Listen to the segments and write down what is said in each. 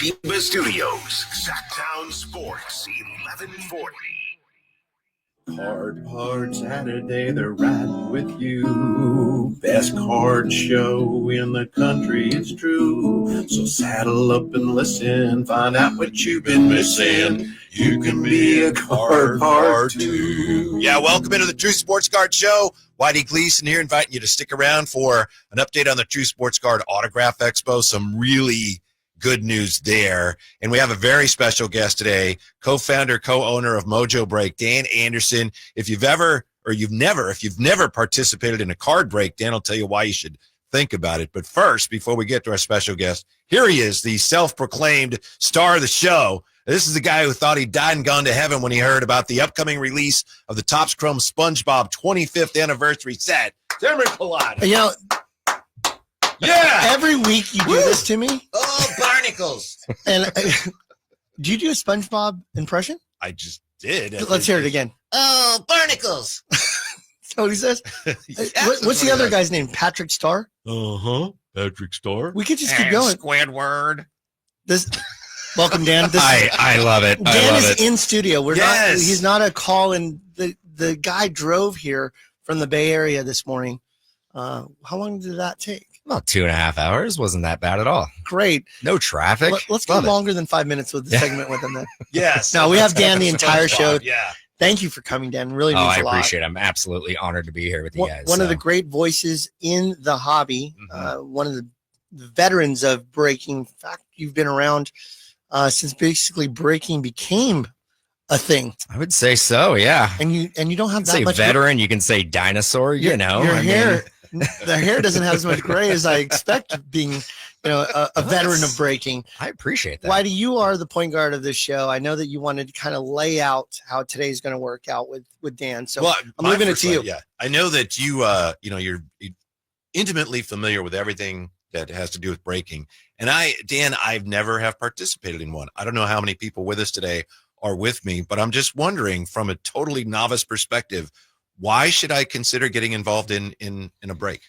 Chiba Studios, Sacktown Sports, 1140. Hard Saturday, they're riding with you. Best card show in the country, it's true. So saddle up and listen, find out what you've been missing. You can be a card too. Yeah, welcome into the True Sports Card Show. Whitey Gleason here, inviting you to stick around for an update on the True Sports Card Autograph Expo. Some really good news there. And we have a very special guest today, co-founder, co-owner of Mojobreak, Dan Anderson. If you've never participated in a card break, Dan will tell you why you should think about it. But first, before we get to our special guest, here he is, the self-proclaimed star of the show. This is the guy who thought he died and gone to heaven when he heard about the upcoming release of the Topps Chrome SpongeBob 25th anniversary set. Imran Poladi. You know, yeah. Every week you do this to me. Oh, barnacles. And do you do a SpongeBob impression? I just did. Let's hear it again. Oh, barnacles. That's what he says. Yes, What's the other guy's name? Patrick Starr? Uh-huh. Patrick Starr. We could just keep going. Squidward. Welcome, Dan. I love it. Dan is in studio. Yes. He's not a call, and the guy drove here from the Bay Area this morning. How long did that take? About 2.5 hours. Wasn't that bad at all. Great. No traffic. Let's go longer than 5 minutes with the segment with him then. Yes. No, we have Dan the entire show. Yeah. Thank you for coming, Dan. Really means a lot. I appreciate it. I'm absolutely honored to be here with you guys. One of the great voices in the hobby, one of the veterans of breaking. In fact, you've been around since basically breaking became a thing. I would say so, yeah. And you don't have that say much veteran. You can say dinosaur. Your hair. The hair doesn't have as much gray as I expect being, a veteran of breaking. I appreciate that. Whitey, you are the point guard of this show. I know that you wanted to kind of lay out how today's going to work out with Dan. So I'm leaving it to you. Yeah, I know that you're intimately familiar with everything that has to do with breaking. And Dan, I've never have participated in one. I don't know how many people with us today are with me, but I'm just wondering from a totally novice perspective, why should I consider getting involved in a break?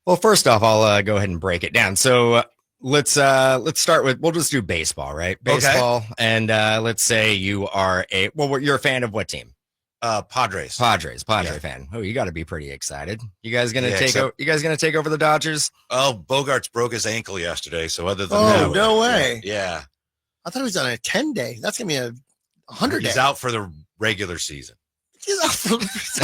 Well, first off, I'll go ahead and break it down. So let's start with, we'll just do baseball, right? Baseball. Okay. And let's say you are you're a fan of what team? Padres fan. Oh, you got to be pretty excited. You guys gonna take over the Dodgers? Oh, Bogarts broke his ankle yesterday. So other than that, no way. Yeah. I thought he was on a 10-day. That's gonna be a 100-day. He's out for the regular season. He's out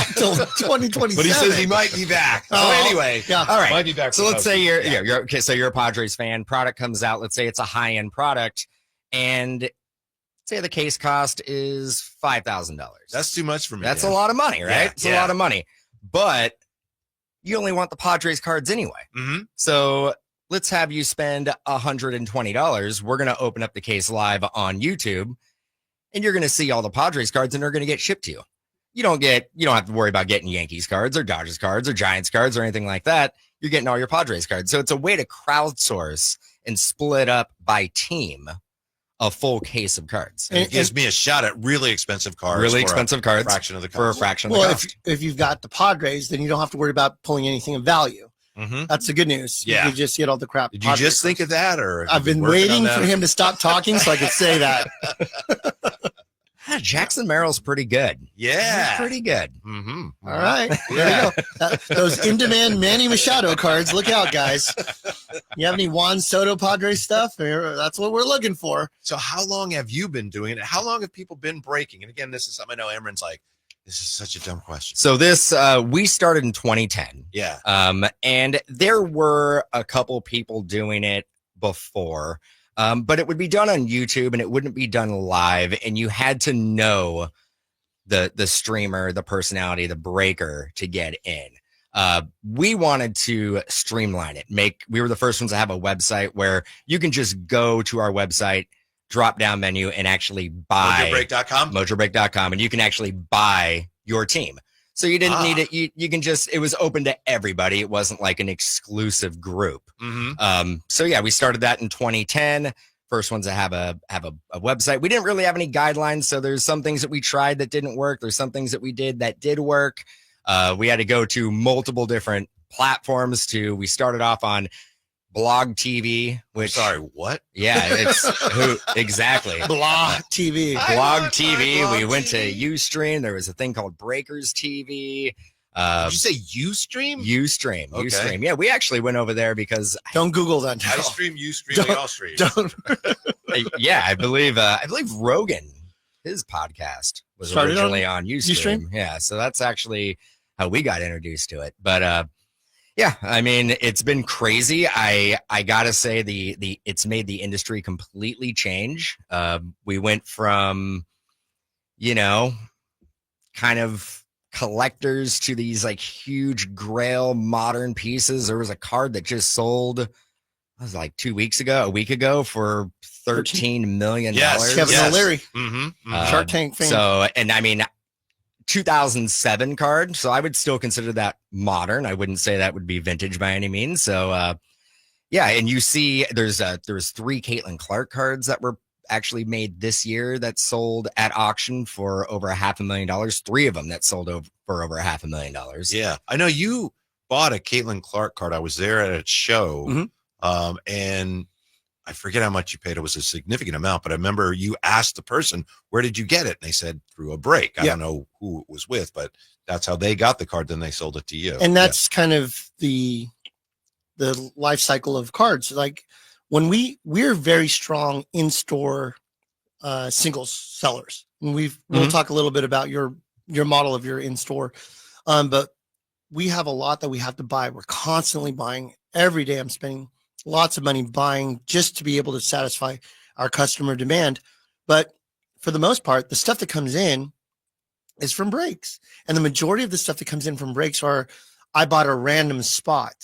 until 2027. But he says he might be back. Anyway, yeah. All right. Might be back. So let's say you're okay. So you're a Padres fan. Product comes out. Let's say it's a high-end product, and say the case cost is $5,000. That's too much for me. That's a lot of money, right? Yeah, it's a lot of money. But you only want the Padres cards anyway. Mm-hmm. So let's have you spend $120. We're going to open up the case live on YouTube, and you're going to see all the Padres cards, and they're going to get shipped to you. You don't have to worry about getting Yankees cards or Dodgers cards or Giants cards or anything like that. You're getting all your Padres cards. So it's a way to crowdsource and split up by team a full case of cards. And it gives me a shot at really expensive cards. For a fraction of the cost. For a fraction of the cost. If you've got the Padres, then you don't have to worry about pulling anything of value. Mm-hmm. That's the good news. Yeah. You just get all the crap. Did you just think of that? Or I've been waiting for him to stop talking so I could say that. Jackson Merrill's pretty good. Yeah. He's pretty good. Mm-hmm. All right. There you go. Those in-demand Manny Machado cards. Look out, guys. You have any Juan Soto Padres stuff? That's what we're looking for. So how long have you been doing it? How long have people been breaking? And again, this is something I know Imran's like, this is such a dumb question. So this, we started in 2010. Yeah. And there were a couple people doing it before. But it would be done on YouTube and it wouldn't be done live. And you had to know the streamer, the personality, the breaker to get in. We wanted to streamline it. We were the first ones to have a website where you can just go to our website, drop down menu, and actually buy Mojobreak.com, and you can actually buy your team. So you didn't need it. You can just, it was open to everybody. It wasn't like an exclusive group. Mm-hmm. So yeah, we started that in 2010. First ones to have a website. We didn't really have any guidelines. So there's some things that we tried that didn't work. There's some things that we did that did work. We had to go to multiple different platforms we started off on Blog TV, which Sorry, what? yeah, it's who exactly. Blah TV. Blog TV. Blog We went to TV. Ustream. There was a thing called Breakers TV. Did you say Ustream? Ustream. Okay. Ustream. Yeah, we actually went over there because Don't Google that now. I stream, you stream, we all stream. Don't. yeah, I believe Rogan, his podcast was Started originally on Ustream. Ustream? Yeah, so that's actually how we got introduced to it. But yeah, I mean, it's been crazy. I gotta say the it's made the industry completely change. We went from, kind of collectors to these like huge grail modern pieces. There was a card that just sold, it was like a week ago for $13 million. Yes, Kevin yes. O'Leary, Mm-hmm. Shark Tank fame. So, and I mean, 2007 card. So I would still consider that modern. I wouldn't say that would be vintage by any means. So, yeah. And you see there's 3 Caitlin Clark cards that were actually made this year that sold at auction for over $500,000. 3 of them that sold for over $500,000. Yeah. I know you bought a Caitlin Clark card. I was there at a show. Mhm. And I forget how much you paid. It was a significant amount, but I remember you asked the person, where did you get it? And they said through a break. I don't know who it was with, but that's how they got the card. Then they sold it to you. And that's kind of the life cycle of cards. Like when we're very strong in-store singles sellers. And we'll talk a little bit about your model of your in-store. But we have a lot that we have to buy. We're constantly buying. Every day I'm spending lots of money buying just to be able to satisfy our customer demand. But for the most part, the stuff that comes in is from breaks. And the majority of the stuff that comes in from breaks are, I bought a random spot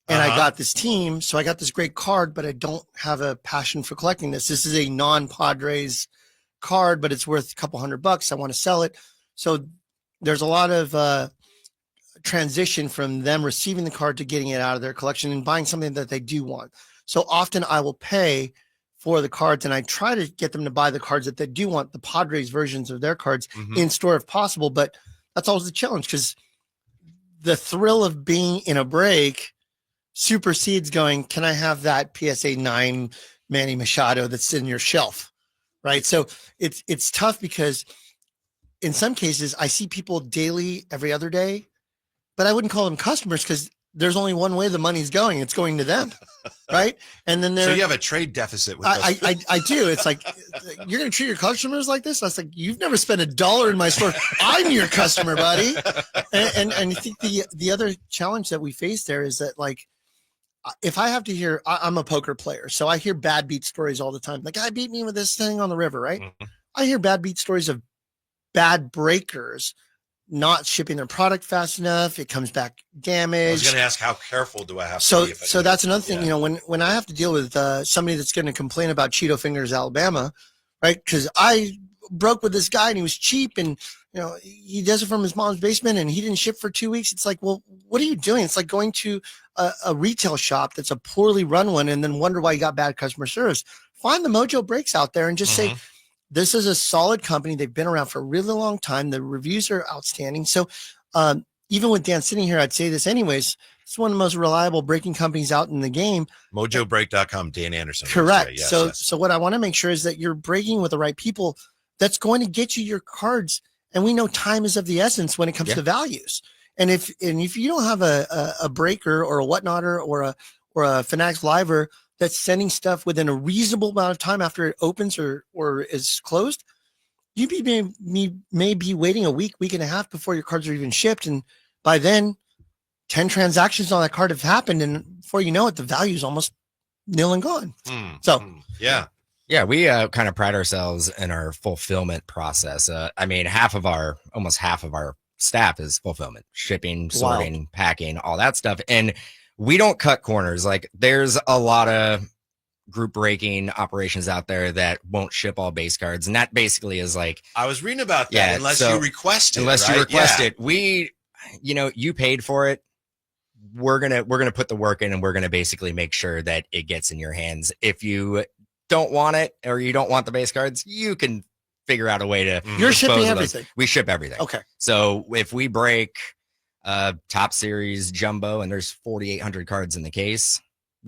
and I got this team. So I got this great card, but I don't have a passion for collecting this. This is a non-Padres card, but it's worth a couple $100. I want to sell it. So there's a lot of transition from them receiving the card to getting it out of their collection and buying something that they do want. So often I will pay for the cards and I try to get them to buy the cards that they do want, the Padres versions of their cards in store if possible. But that's always the challenge because the thrill of being in a break supersedes going, can I have that PSA 9 Manny Machado that's in your shelf? Right. So it's tough because in some cases I see people daily, every other day, but I wouldn't call them customers because there's only one way the money's going. It's going to them. Right. And then so you have a trade deficit with us. I do. It's like, you're going to treat your customers like this? I was like, you've never spent $1 in my store. I'm your customer, buddy. And I think the other challenge that we face there is that, like, if I have to hear, I'm a poker player, so I hear bad beat stories all the time. The guy beat me with this thing on the river, right? I hear bad beat stories of bad breakers not shipping their product fast enough. It comes back damaged. I was going to ask, how careful do I have so, to be? So that's another thing, when I have to deal with somebody that's going to complain about Cheeto Fingers, Alabama, right? Because I broke with this guy and he was cheap and, he does it from his mom's basement and he didn't ship for 2 weeks. It's like, well, what are you doing? It's like going to a retail shop that's a poorly run one and then wonder why you got bad customer service. Find the Mojobreaks out there and just say, this is a solid company. They've been around for a really long time. The reviews are outstanding. So even with Dan sitting here, I'd say this anyways. It's one of the most reliable breaking companies out in the game. Mojobreak.com, Dan Anderson. Correct. Yes, so what I want to make sure is that you're breaking with the right people that's going to get you your cards. And we know time is of the essence when it comes to values. And if you don't have a breaker or a whatnotter or a Fanatics Liver that's sending stuff within a reasonable amount of time after it opens or is closed, you may be waiting a week and a half before your cards are even shipped. And by then 10 transactions on that card have happened. And before you know it, the value is almost nil and gone. Yeah, we kind of pride ourselves in our fulfillment process. I mean, almost half of our staff is fulfillment, shipping, sorting, packing, all that stuff. And we don't cut corners. Like, there's a lot of group breaking operations out there that won't ship all base cards. And that basically is like, I was reading about that. Unless you request it. Unless you request it. We, you paid for it. We're going to put the work in and we're going to basically make sure that it gets in your hands. If you don't want it or you don't want the base cards, you can figure out a way to You're shipping everything. We ship everything. Okay. So if we break top series jumbo and there's 4,800 cards in the case,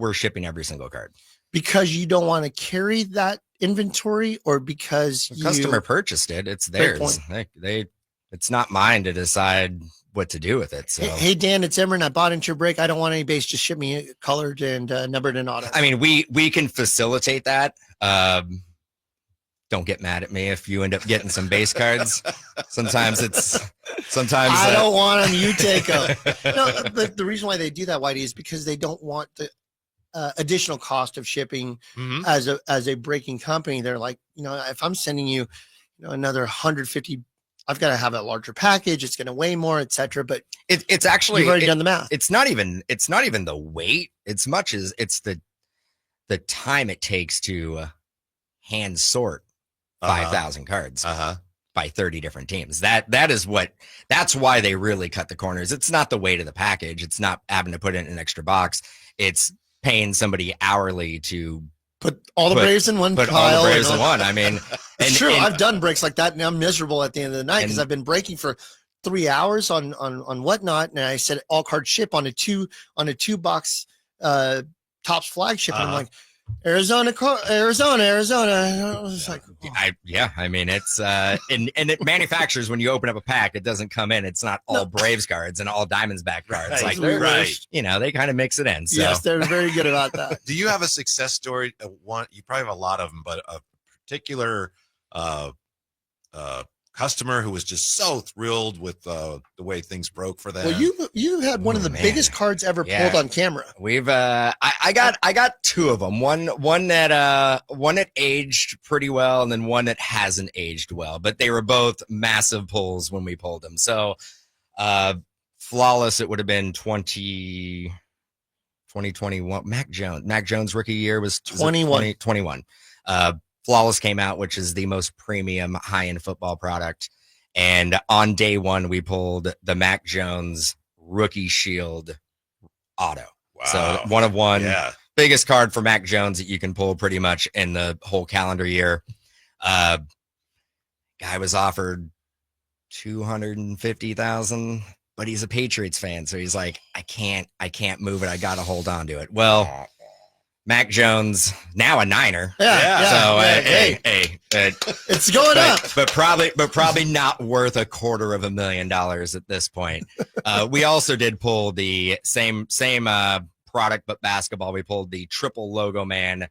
we're shipping every single card. Because you don't want to carry that inventory, or because The customer purchased it, it's Great theirs. They it's not mine to decide what to do with it. So Hey Dan, it's Imran. I bought into your break. I don't want any base. Just ship me colored and numbered and auto. I mean, we can facilitate that. Don't get mad at me if you end up getting some base cards. Sometimes I don't want them. You take them. No, but the reason why they do that, Whitey, is because they don't want the additional cost of shipping. As a breaking company. They're like, if I'm sending you, another 150, I've got to have a larger package. It's going to weigh more, etc. But it's actually, you've already done the math. It's not even the weight as much as it's the time it takes to hand sort 5,000 cards by 30 different teams. That's why they really cut the corners. It's not the weight of the package. It's not having to put it in an extra box. It's paying somebody hourly to put all the Braves in one pile. Put all the Braves in one. I mean, it's true. I've done breaks like that, and I'm miserable at the end of the night because I've been breaking for 3 hours on whatnot, and I said all card ship on a two box Topps flagship. And I'm like, Arizona. I was like, I mean, it's and it manufactures when you open up a pack, it doesn't come in. It's not all Braves cards and all Diamondback cards. Like they kind of mix it in. So. Yes, they're very good about that. Do you have a success story? You probably have a lot of them, but a particular customer who was just so thrilled with the way things broke for them. Well, you had one of the biggest cards ever pulled on camera. We've I got two of them. One that aged pretty well, and then one that hasn't aged well. But they were both massive pulls when we pulled them. So flawless, it would have been 2021. Mac Jones rookie year was 21. Flawless came out, which is the most premium high-end football product. And on day one, we pulled the Mac Jones rookie shield auto. Wow. So 1 of 1, biggest card for Mac Jones that you can pull pretty much in the whole calendar year. Guy was offered $250,000, but he's a Patriots fan. So he's like, I can't move it. I got to hold on to it. Well, Mac Jones, now a Niner. So it's going up, but probably not worth $250,000 at this point. We also did pull the same product, but basketball. We pulled the triple logo man,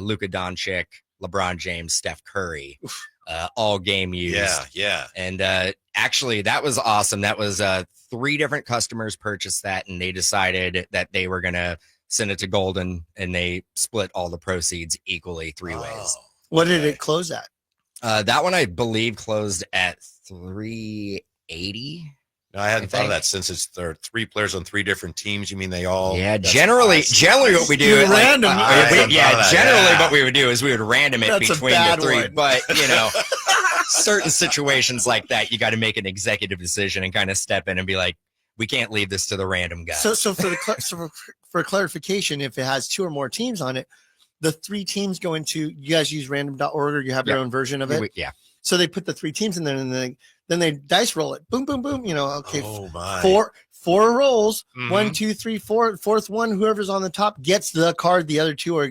Luka Doncic, LeBron James, Steph Curry, all game used. Yeah. And actually, that was awesome. That was 3 different customers purchased that, and they decided that they were gonna send it to Golden, and they split all the proceeds equally 3 ways. What did it close at? That one, I believe, closed at 380. No, I hadn't thought of that since there are 3 players on 3 different teams. You mean they all? Yeah, generally what we do is random. Generally what we would do is we would random it between the 3. One. But certain situations like that, you got to make an executive decision and kind of step in and be like, we can't leave this to the random guy. So for clarification, if it has 2 or more teams on it, the 3 teams go into, you guys use random.org, or you have your own version of it? Yeah. So they put the 3 teams in there, and then they dice roll it. Boom, boom, boom. Okay. Oh my. 4 rolls. 1, 2, 3, 4. Fourth one, whoever's on the top gets the card. The other 2 are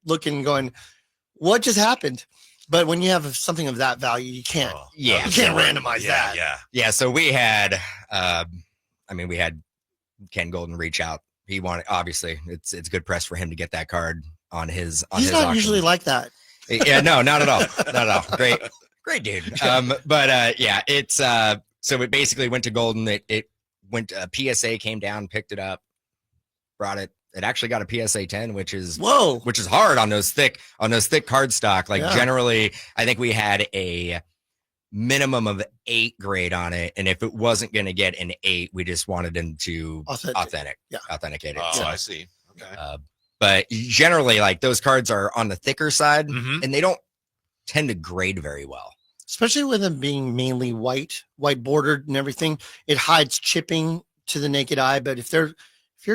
looking, going, what just happened? But when you have something of that value, you can't. You can't randomize that. Yeah. So we had, we had Ken Golden reach out. He wanted, obviously, it's good press for him to get that card on his. He's not auction. Usually like that. Yeah, no, not at all. Not at all. Great dude. It's so it basically went to Golden. It went. PSA came down, picked it up, brought it. It actually got a PSA 10, which is hard on those thick card stock. Generally, I think we had a minimum of 8 grade on it, and if it wasn't going to get an 8, we just wanted them to authenticate it. Oh, I see. Okay. But generally, those cards are on the thicker side, and they don't tend to grade very well, especially with them being mainly white bordered and everything. It hides chipping to the naked eye. But if you're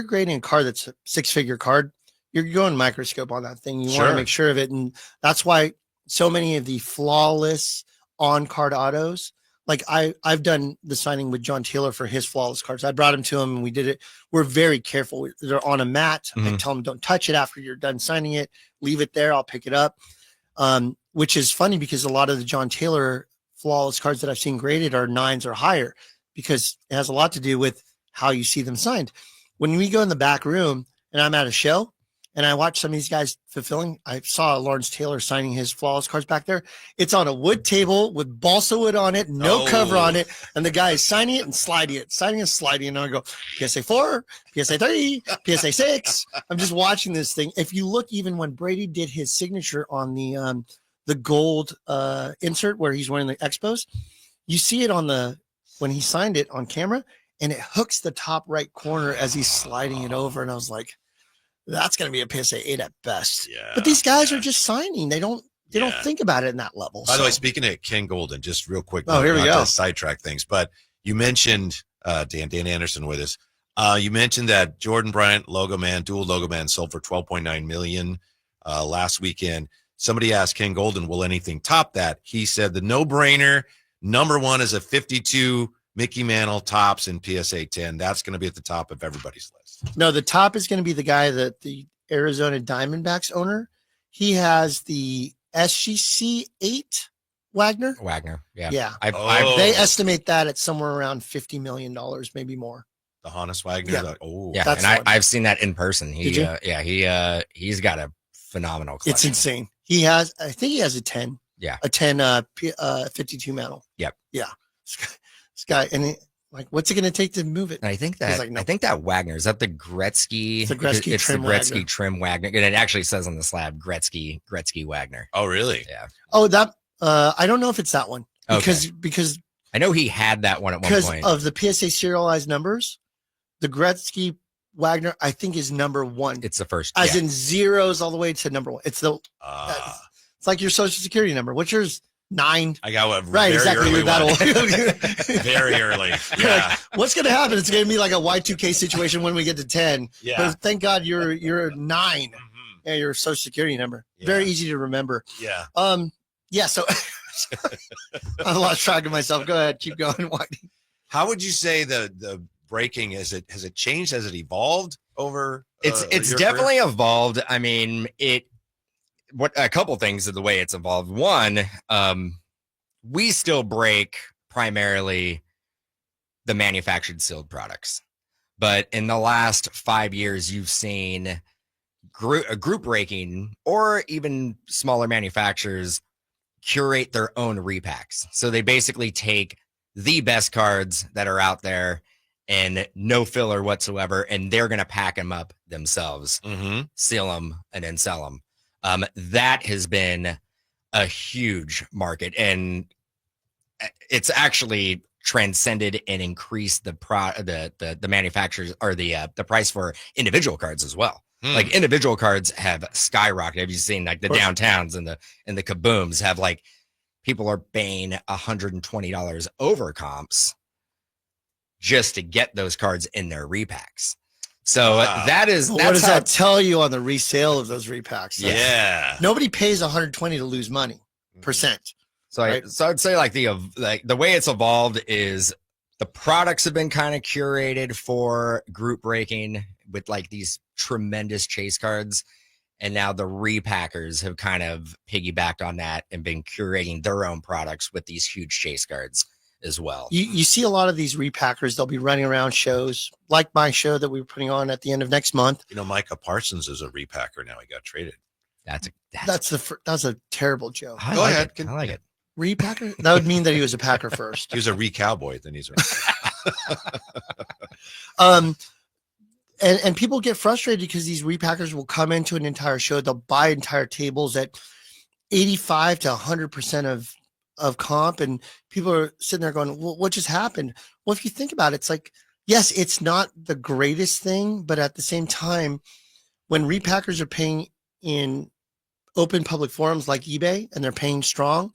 grading a card that's a 6-figure card, you're going microscope on that thing. You want to make sure of it, and that's why so many of the flawless on-card autos, like I've done the signing with John Taylor for his flawless cards. I brought him to him and we did it. We're very careful. They're on a mat. I tell them don't touch it after you're done signing it. Leave it there. I'll pick it up. Which is funny because a lot of the John Taylor flawless cards that I've seen graded are 9s or higher because it has a lot to do with how you see them signed. When we go in the back room and I'm at a show and I watch some of these guys fulfilling, I saw Lawrence Taylor signing his flawless cards back there. It's on a wood table with balsa wood on it, no cover on it. And the guy is signing it and sliding it, signing and sliding. And I go, PSA 4, PSA 3, PSA 6. I'm just watching this thing. If you look, even when Brady did his signature on the gold insert where he's wearing the Expos, you see it when he signed it on camera, and it hooks the top right corner as he's sliding it over. And I was like, that's going to be a PSA 8 at best. Yeah. But these guys are just signing. They don't think about it in that level. By the way, speaking of Ken Golden, just real quick. Oh, here we go. To sidetrack things, but you mentioned Dan Anderson with us. You mentioned that Jordan Bryant logo man, dual logo man, sold for $12.9 million last weekend. Somebody asked Ken Golden, will anything top that? He said the no-brainer, number one is a 52 Mickey Mantle tops in PSA 10. That's going to be at the top of everybody's list. No, the top is going to be the guy that the Arizona Diamondbacks owner. He has the SGC 8 Wagner. Yeah. Yeah. They They estimate that at somewhere around $50 million, maybe more. The Hannes Wagner. Yeah. Yeah, That's and I've seen that in person. He's got a phenomenal collection. It's insane. I think he has a 10. Yeah. A 10 52 Mantle. Yep. Yeah. This guy, and what's it going to take to move it? And I think that Wagner, is that the Gretzky? It's the Gretzky it's trim the Gretzky Wagner. trim Wagner. And it actually says on the slab Gretzky Wagner. Oh, really? Yeah. Oh, that I don't know if it's that one because I know he had that one at one point. Because of the PSA serialized numbers, the Gretzky Wagner I think is number 1. It's the first, as in zeros all the way to number 1. It's it's like your social security number. What's yours? 9. I got one right, very exactly. early That one. old. Very early. Yeah. What's going to happen? It's going to be like a Y2K situation when we get to 10. Yeah. But thank God you're 9. Mm-hmm. Yeah, your social security number. Yeah. Very easy to remember. Yeah. Yeah. So I lost track of myself. Go ahead, keep going, Whitey. How would you say the breaking has it changed? Has it evolved over? It's definitely evolved. I mean, a couple things of the way it's evolved. One, we still break primarily the manufactured sealed products, but in the last 5 years, you've seen group breaking or even smaller manufacturers curate their own repacks. So they basically take the best cards that are out there and no filler whatsoever, and they're going to pack them up themselves, seal them, and then sell them. That has been a huge market, and it's actually transcended and increased the manufacturers or the price for individual cards as well. Like individual cards have skyrocketed. Have you seen like the downtowns and the kabooms have like people are paying $120 over comps just to get those cards in their repacks. So what does that tell you on the resale of those repacks? Yeah. Nobody pays 120 to lose money percent. So I'd say like the way it's evolved is the products have been kind of curated for group breaking with like these tremendous chase cards. And now the repackers have kind of piggybacked on that and been curating their own products with these huge chase cards as well. You see a lot of these repackers, they'll be running around shows like my show that we're putting on at the end of next month. You know, Micah Parsons is a repacker now. He got traded. That's a terrible joke. Go ahead. I like it. Repacker? That would mean that he was a Packer first. He was a re-cowboy, then he's and people get frustrated because these repackers will come into an entire show. They'll buy entire tables at 85 to 100% of comp, and people are sitting there going, well, what just happened? Well, if you think about it, it's like, yes, it's not the greatest thing, but at the same time, when repackers are paying in open public forums like eBay and they're paying strong,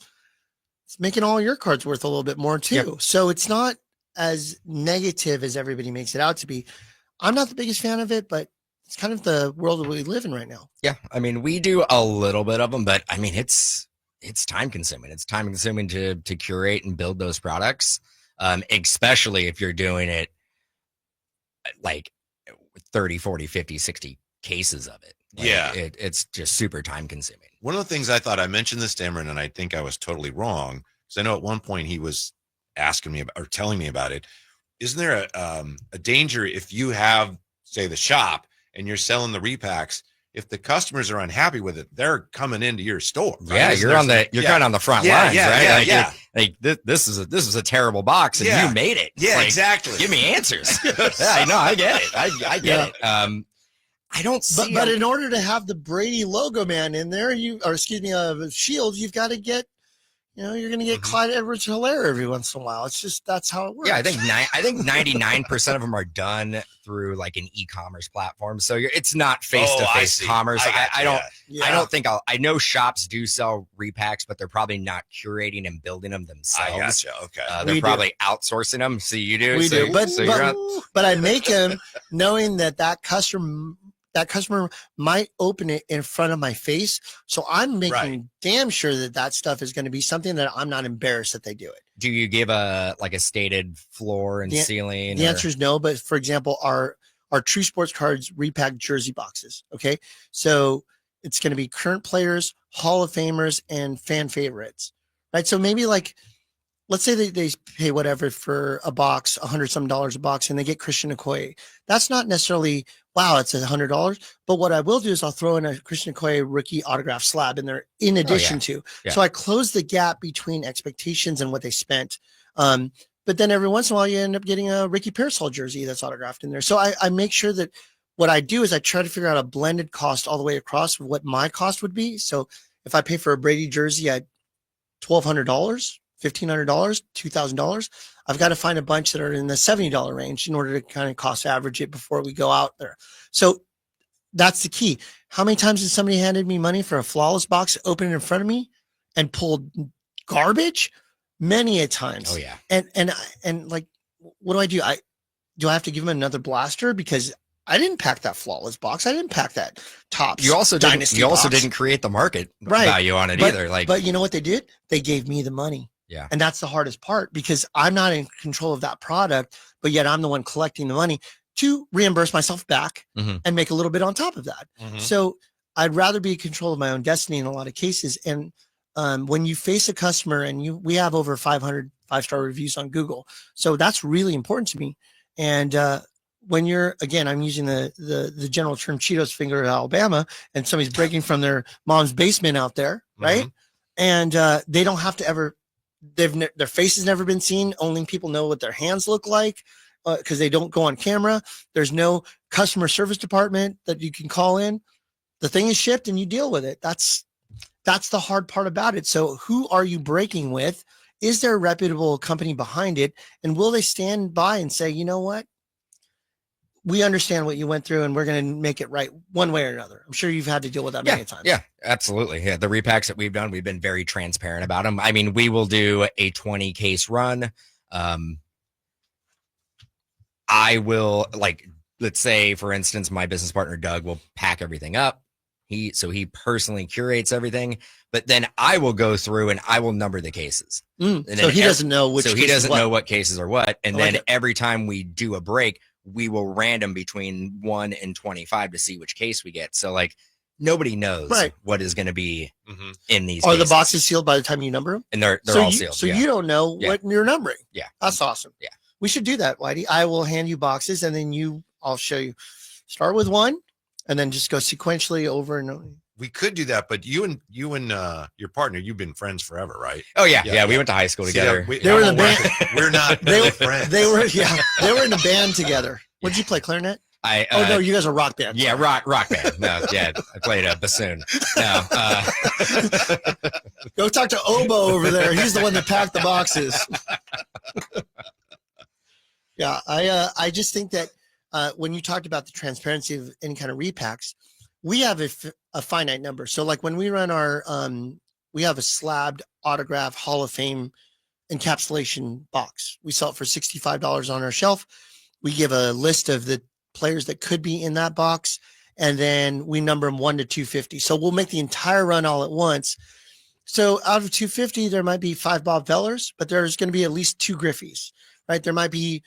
it's making all your cards worth a little bit more too. Yep. So it's not as negative as everybody makes it out to be. I'm not the biggest fan of it, but it's kind of the world that we live in right now. Yeah. I mean, we do a little bit of them, but I mean, it's it's time consuming. It's time consuming to curate and build those products, especially if you're doing it like 30, 40, 50, 60 cases of it. Like, yeah. It's just super time consuming. One of the things I thought, I mentioned this to Imran, and I think I was totally wrong, because I know at one point he was asking me about, or telling me about it. Isn't there a danger if you have, say, the shop and you're selling the repacks? If the customers are unhappy with it, they're coming into your store. Right? Yeah, you're kind of on the front lines, right? Like this is a terrible box, and you made it. Yeah, like, exactly. Give me answers. Yeah, I know, I get it. I get it. I don't see. But in order to have the Brady logo man in there, Shields, you've got to get. You're going to get Clyde Edwards-Helaire every once in a while. It's just, that's how it works. Yeah, I think 99% of them are done through like an e-commerce platform. So it's not face-to-face commerce. I don't think I know shops do sell repacks, but they're probably not curating and building them themselves. I gotcha. Okay. They're probably outsourcing them. So you do. We do. But I make them knowing that customer might open it in front of my face. So I'm making damn sure that stuff is going to be something that I'm not embarrassed that they do it. Do you give a stated floor and ceiling? The answer is no. But for example, our True Sports Cards repack jersey boxes. Okay. So it's going to be current players, Hall of Famers, and fan favorites. Right. So maybe let's say they pay whatever for a box, $100 a box, and they get Christian Okoye. That's not necessarily, wow, it's $100. But what I will do is I'll throw in a Christian Okoye rookie autograph slab in there in addition to. Yeah. So I close the gap between expectations and what they spent. But then every once in a while you end up getting a Ricky Pearsall jersey that's autographed in there. So I make sure that what I do is I try to figure out a blended cost all the way across of what my cost would be. So if I pay for a Brady jersey at $1,200, $1,500, $2,000, I've got to find a bunch that are in the $70 range in order to kind of cost average it before we go out there. So that's the key. How many times has somebody handed me money for a flawless box, opened it in front of me and pulled garbage? Many a times. Oh yeah. And like, what do? Do I have to give them another blaster? Because I didn't pack that flawless box. I didn't pack that Topps. You also didn't create the market value on it either. But you know what they did? They gave me the money. Yeah. And that's the hardest part because I'm not in control of that product, but yet I'm the one collecting the money to reimburse myself back and make a little bit on top of that. So I'd rather be in control of my own destiny in a lot of cases. And when you face a customer and we have over 500 5-star reviews on Google. So that's really important to me. And when you're, again, I'm using the general term Cheetos finger at Alabama and somebody's breaking from their mom's basement out there. Right. And they don't have to ever, their face has never been seen. Only people know what their hands look like because they don't go on camera. There's no customer service department that you can call in. The thing is shipped and you deal with it. That's the hard part about it. So who are you breaking with? Is there a reputable company behind it? And will they stand by and say, you know what? We understand what you went through and we're going to make it right one way or another. I'm sure you've had to deal with that many times. Yeah, absolutely. Yeah. The repacks that we've done, we've been very transparent about them. I mean, we will do a 20 case run. I will, like, let's say, for instance, my business partner, Doug, will pack everything up. He personally curates everything, but then I will go through and I will number the cases. And so he doesn't know which. So he doesn't know what cases are what. And then every time we do a break, we will random between 1 and 25 to see which case we get. So like nobody knows what is going to be in these. Are the boxes sealed by the time you number them? And they're all sealed. So you don't know what you're numbering. Yeah. That's awesome. Yeah. We should do that, Whitey. I will hand you boxes and then I'll show you. Start with one and then just go sequentially over and over. We could do that, but you and your partner, you've been friends forever, right? Oh yeah. We went to high school together. They were in the band. We're not really friends. They were in a band together. What did you play? Clarinet? No, you guys are rock band. Yeah, rock band. No, yeah, I played a bassoon. No, go talk to Obo over there. He's the one that packed the boxes. Yeah, I just think that when you talked about the transparency of any kind of repacks, we have a finite number. So like when we run our, we have a slabbed autograph Hall of Fame encapsulation box. We sell it for $65 on our shelf. We give a list of the players that could be in that box, and then we number them 1 to 250. So we'll make the entire run all at once. So out of 250, there might be 5 Bob Fellers, but there's going to be at least 2 Griffies, right? There might be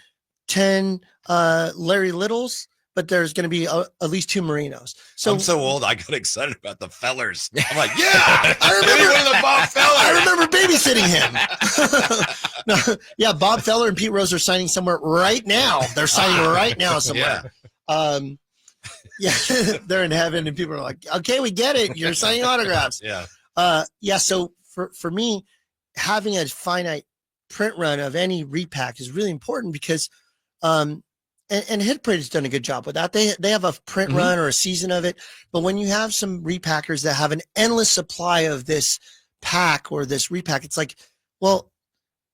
10 Larry Littles, but there's going to be at least 2 Marinos. So I'm so old, I got excited about the Fellers. I'm like, yeah, I remember one of the Bob Fellers. I remember babysitting him. No, yeah, Bob Feller and Pete Rose are signing somewhere right now. They're signing right now somewhere. Yeah, they're in heaven, and people are like, "Okay, we get it. You're signing autographs." Yeah. So for me, having a finite print run of any repack is really important because, and Hit Parade has done a good job with that. They have a print run or a season of it, but when you have some repackers that have an endless supply of this pack or this repack, it's like, well,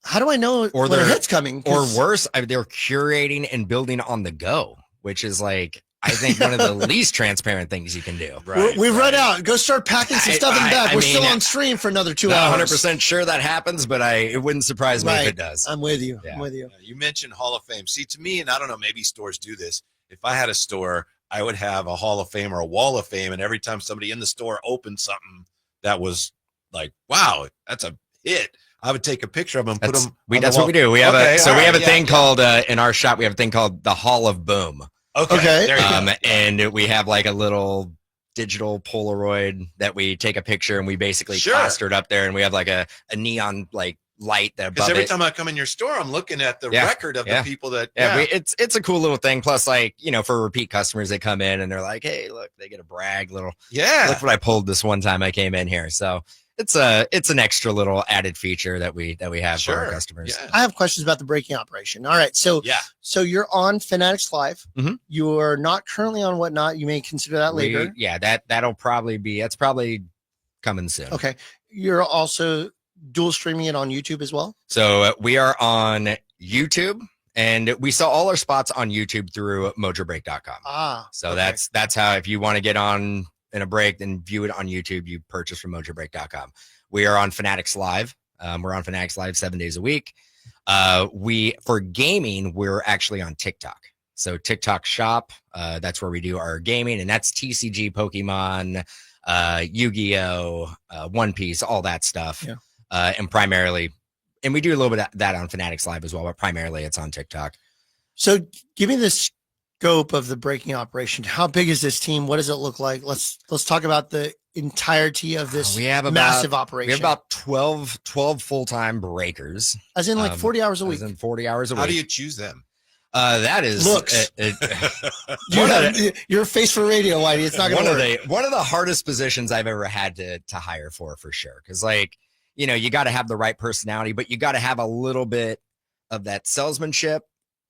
how do I know when a hit's coming? Or worse, they're curating and building on the go, which is like, I think one of the least transparent things you can do. Right. We've run out. Go start packing some stuff in the back. We're still on stream for another 2 hours. Not 100% sure that happens, but it wouldn't surprise me if it does. I'm with you. Yeah. I'm with you. You mentioned Hall of Fame. See, to me, and I don't know, maybe stores do this. If I had a store, I would have a Hall of Fame or a Wall of Fame, and every time somebody in the store opened something that was like, wow, that's a hit, I would take a picture of them, put them. That's what we do. We have we have a thing called in our shop. We have a thing called the Hall of Boom. Okay. There you go. And we have like a little digital Polaroid that we take a picture and we basically plaster it up there, and we have like a neon like light that above because every it. time I come in your store, I'm looking at the record of the people that. It's a cool little thing. Plus, like, you know, for repeat customers, they come in and they're like, "Hey, look," they get a brag little. Yeah. Look what I pulled this one time I came in here. So it's an extra little added feature that we have for our customers. Yeah. I have questions about the breaking operation. All right. So you're on Fanatics Live. Mm-hmm. You are not currently on Whatnot. You may consider that later. That's probably coming soon. Okay. You're also dual streaming it on YouTube as well. So we are on YouTube, and we sell all our spots on YouTube through Mojobreak.com. So that's how, if you want to get on in a break and view it on YouTube, you purchase from Mojobreak.com. We are on Fanatics Live. We're on Fanatics Live 7 days a week. For gaming, we're actually on TikTok. So TikTok Shop, that's where we do our gaming, and that's TCG, Pokemon, Yu-Gi-Oh, One Piece, all that stuff. Yeah. And we do a little bit of that on Fanatics Live as well, but primarily it's on TikTok. So give me the scope of the breaking operation. How big is this team? What does it look like? Let's talk about the entirety of this massive operation. We have about 12 full-time breakers. As in like 40 hours a week. As in 40 hours a week. How do you choose them? That is looks. Your face for radio, Whitey. It's not going to work. One of the hardest positions I've ever had to hire for sure. Because, like, you know, you got to have the right personality, but you got to have a little bit of that salesmanship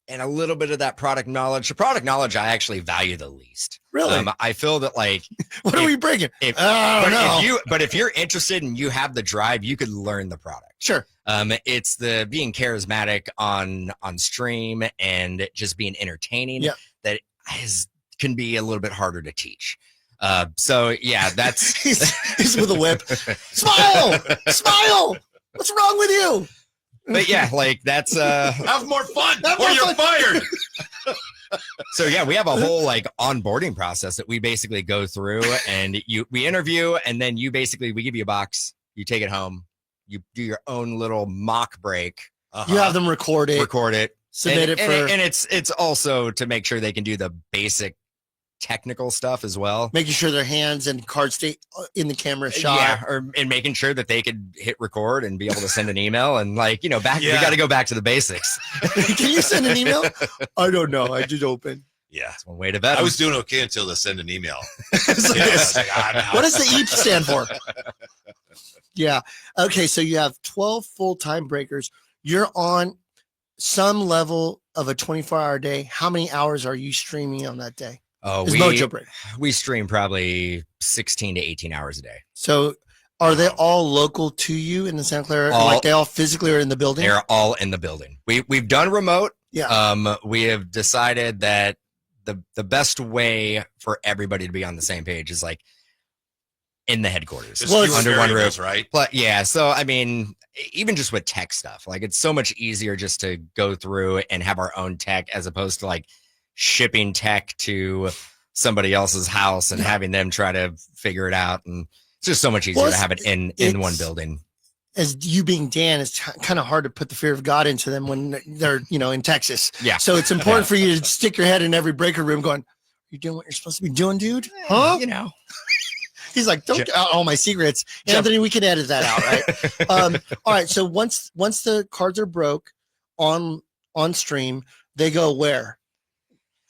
and a little bit of that product knowledge. The product knowledge I actually value the least. Really? I feel that, like, what are we bringing? But if you're interested and you have the drive, you could learn the product. Sure. It's the being charismatic on stream and just being entertaining that can be a little bit harder to teach. So yeah, that's he's with a whip. Smile. What's wrong with you? But yeah, like that's have more fun or you're fired. So yeah, we have a whole like onboarding process that we basically go through, and we interview, and then we give you a box, you take it home, you do your own little mock break. You have them record it, submit it and it's also to make sure they can do the basic technical stuff as well, making sure their hands and cards stay in the camera shot, and making sure that they could hit record and be able to send an email, and like, you know, we got to go back to the basics. Can you send an email? I don't know. I just open. Yeah, that's one way to bet. I was doing okay until to send an email. What does the EAP stand for? Yeah. Okay. So you have 12 full-time breakers. You're on some level of a 24-hour day. How many hours are you streaming on that day? Oh, Mojobreak. We stream probably 16 to 18 hours a day. So are they all local to you in the Santa Clara? Like they all physically are in the building? They're all in the building. We've done remote. Yeah. We have decided that the best way for everybody to be on the same page is like in the headquarters. Well, it's under one roof, right? But yeah, so I mean, even just with tech stuff, like it's so much easier just to go through and have our own tech as opposed to like shipping tech to somebody else's house and having them try to figure it out. And It's just so much easier Well, to have it in one building. As you being Dan, it's kind of hard to put the fear of God into them when they're, in Texas. Yeah. So it's important for you to stick your head in every breaker room going, you doing what you're supposed to be doing, dude? Huh? He's like, don't get out all my secrets. Anthony, we can edit that out, right? All right. So once the cards are broke on stream, they go where?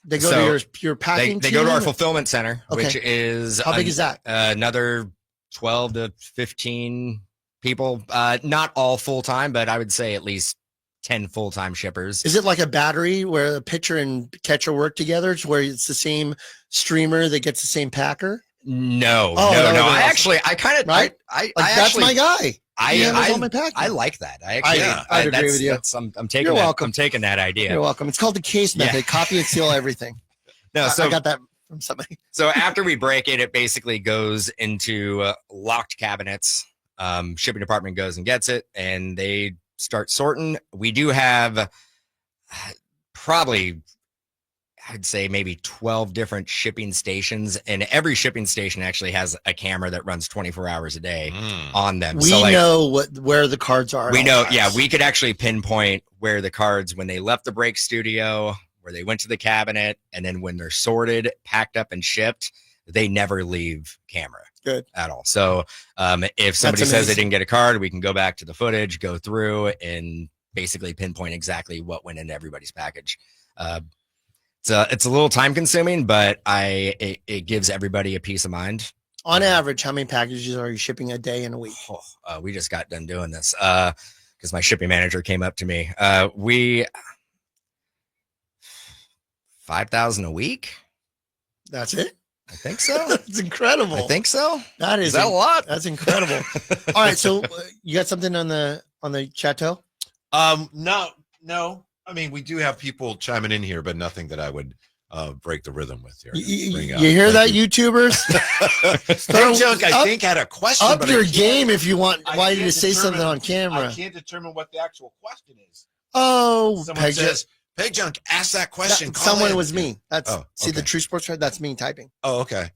They go to your packing They team? go to our fulfillment center, Okay. which is how big is that? Another 12 to 15 people. Not all full time, but I would say at least 10 full time shippers. Is it like a battery where the pitcher and catcher work together, to where it's the same streamer that gets the same packer? No. That's my guy. I like that. I'd agree with you. I'm taking You're that. welcome. I'm taking that idea. You're welcome. It's called the case method. Copy and seal everything. No, I got that from somebody. So after we break it, it basically goes into locked cabinets. Shipping department goes and gets it, and they start sorting. We do have probably, I'd say maybe 12 different shipping stations, and every shipping station actually has a camera that runs 24 hours a day on them. We know where the cards are. We know, we could actually pinpoint where the cards, when they left the break studio, where they went to the cabinet, and then when they're sorted, packed up, and shipped, they never leave camera. Good. At all. So if somebody says they didn't get a card, we can go back to the footage, go through, and basically pinpoint exactly what went into everybody's package. It's a little time consuming, but it gives everybody a peace of mind. On average, how many packages are you shipping a day and a week? We just got done doing this because my shipping manager came up to me. We 5,000 a week. That's it. I think so. That's incredible. I think so. Is that a lot? That's incredible. All right, so you got something on the chateau? No. I mean, we do have people chiming in here, but nothing that I would break the rhythm with here. You hear that, YouTubers? Hey, Junk, I think had a question. Up your game if you want Whitey to say something on camera. I can't determine what the actual question is. Oh, someone says, Peg Junk, ask that question. Someone was me. That's okay. the True Sports Card. That's me typing. Oh, okay.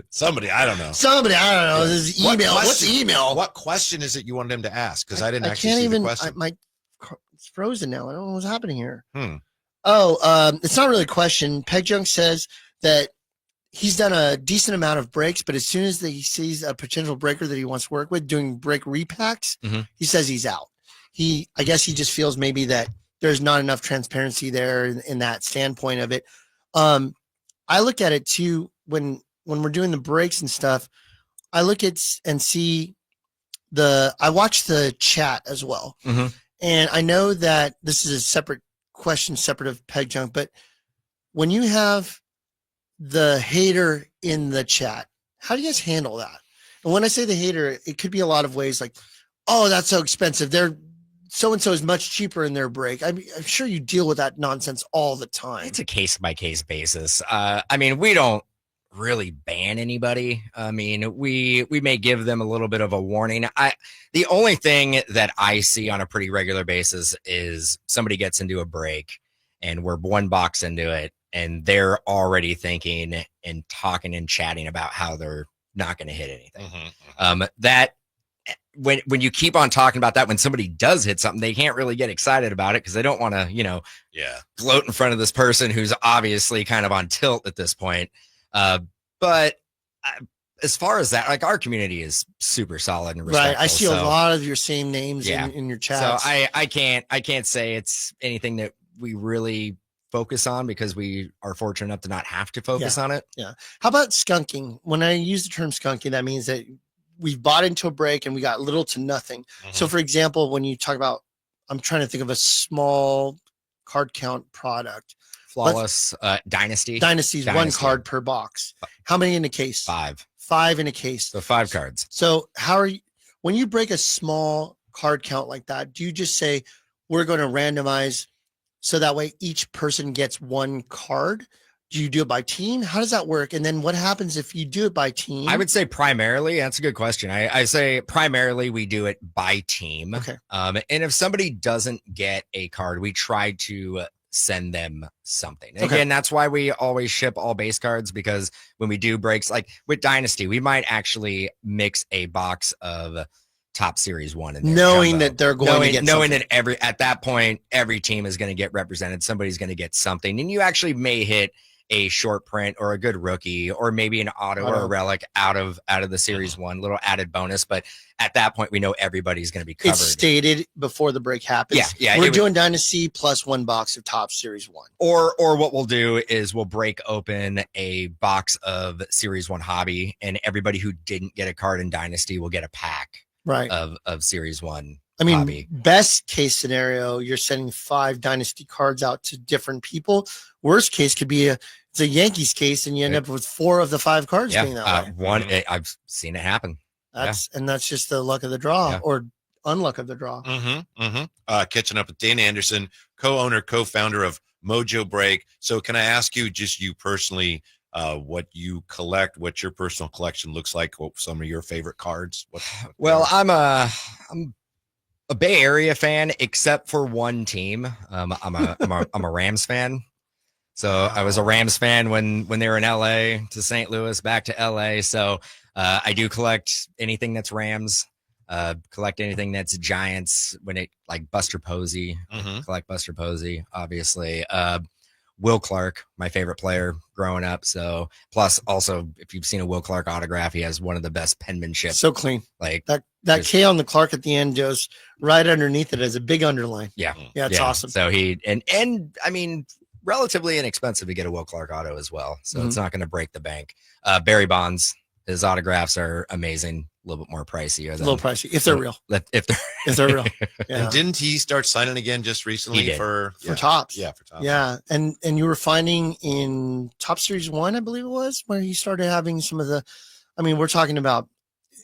Somebody, I don't know. This is email. What's email? What question is it you wanted him to ask? Because I didn't actually can't see even, the question. It's frozen now. I don't know what's happening here. Oh, it's not really a question. Peg Junk says that he's done a decent amount of breaks, but as soon as he sees a potential breaker that he wants to work with doing break repacks, he says he's out. I guess he just feels maybe that there's not enough transparency there in that standpoint of it. I look at it too when we're doing the breaks and stuff. I look at and see I watch the chat as well, and I know that this is a separate question, separate of Peg Junk. But when you have the hater in the chat, how do you guys handle that? And when I say the hater, it could be a lot of ways, like, oh, that's so expensive. They're so-and-so is much cheaper in their break. I'm sure you deal with that nonsense all the time. It's a case-by-case basis. I mean, we don't really ban anybody. I mean, we may give them a little bit of a warning. The only thing that I see on a pretty regular basis is somebody gets into a break and we're one box into it and they're already thinking and talking and chatting about how they're not going to hit anything. That when you keep on talking about that, when somebody does hit something, they can't really get excited about it because they don't want to, gloat in front of this person who's obviously kind of on tilt at this point. But as far as that, like, our community is super solid and respectful. Right. I see a lot of your same names in your chat. So I can't say it's anything that we really focus on because we are fortunate enough to not have to focus on it. Yeah. How about skunking? When I use the term skunking, that means that we've bought into a break and we got little to nothing. So for example, when you talk about, I'm trying to think of a small card count product. Flawless Dynasty. Dynasty's one card per box. How many in a case? 5. 5 in a case. So 5 cards. So how are you, when you break a small card count like that, do you just say, we're going to randomize so that way each person gets one card? Do you do it by team? How does that work? And then what happens if you do it by team? I would say primarily, that's a good question. I say primarily we do it by team. Okay. And if somebody doesn't get a card, we try to send them something. And Okay. again, that's why we always ship all base cards, because when we do breaks, like with Dynasty, we might actually mix a box of Top Series 1 in there, knowing jumbo. that they're going to get knowing something. that at that point, every team is going to get represented. Somebody's going to get something, and you actually may hit a short print or a good rookie or maybe an auto or a relic out of the Series 1, little added bonus. But at that point, we know everybody's going to be covered. It's stated before the break happens. Yeah. We're doing Dynasty plus 1 box of Top Series 1. Or what we'll do is we'll break open a box of Series 1 hobby, and everybody who didn't get a card in Dynasty will get a pack of Series 1 I mean, hobby. Best case scenario, you're sending 5 Dynasty cards out to different people. Worst case could be it's a Yankees case, and you end up with 4 of the 5 cards being that way. I've seen it happen. And that's just the luck of the draw or unluck of the draw. Catching up with Dan Anderson, co-owner, co-founder of Mojobreak. So can I ask you, just you personally, what you collect, what your personal collection looks like, what some of your favorite cards? Well, I'm a Bay Area fan, except for one team. I'm a Rams fan. So I was a Rams fan when they were in LA to St. Louis, back to LA. So I do collect anything that's Rams, collect anything that's Giants, like Buster Posey, collect Buster Posey, obviously. Will Clark, my favorite player growing up. So plus also, if you've seen a Will Clark autograph, he has one of the best penmanship. So clean. Like that K on the Clark at the end goes right underneath it as a big underline. Yeah. It's awesome. So and I mean, relatively inexpensive to get a Will Clark auto as well. So it's not going to break the bank. Barry Bonds, his autographs are amazing. A little bit more pricey. A little pricey if they're real. If they're real. Yeah. And didn't he start signing again just recently for Tops? Yeah, for Tops. Yeah, and you were finding in Top Series 1, I believe it was, where he started having some of the. I mean, we're talking about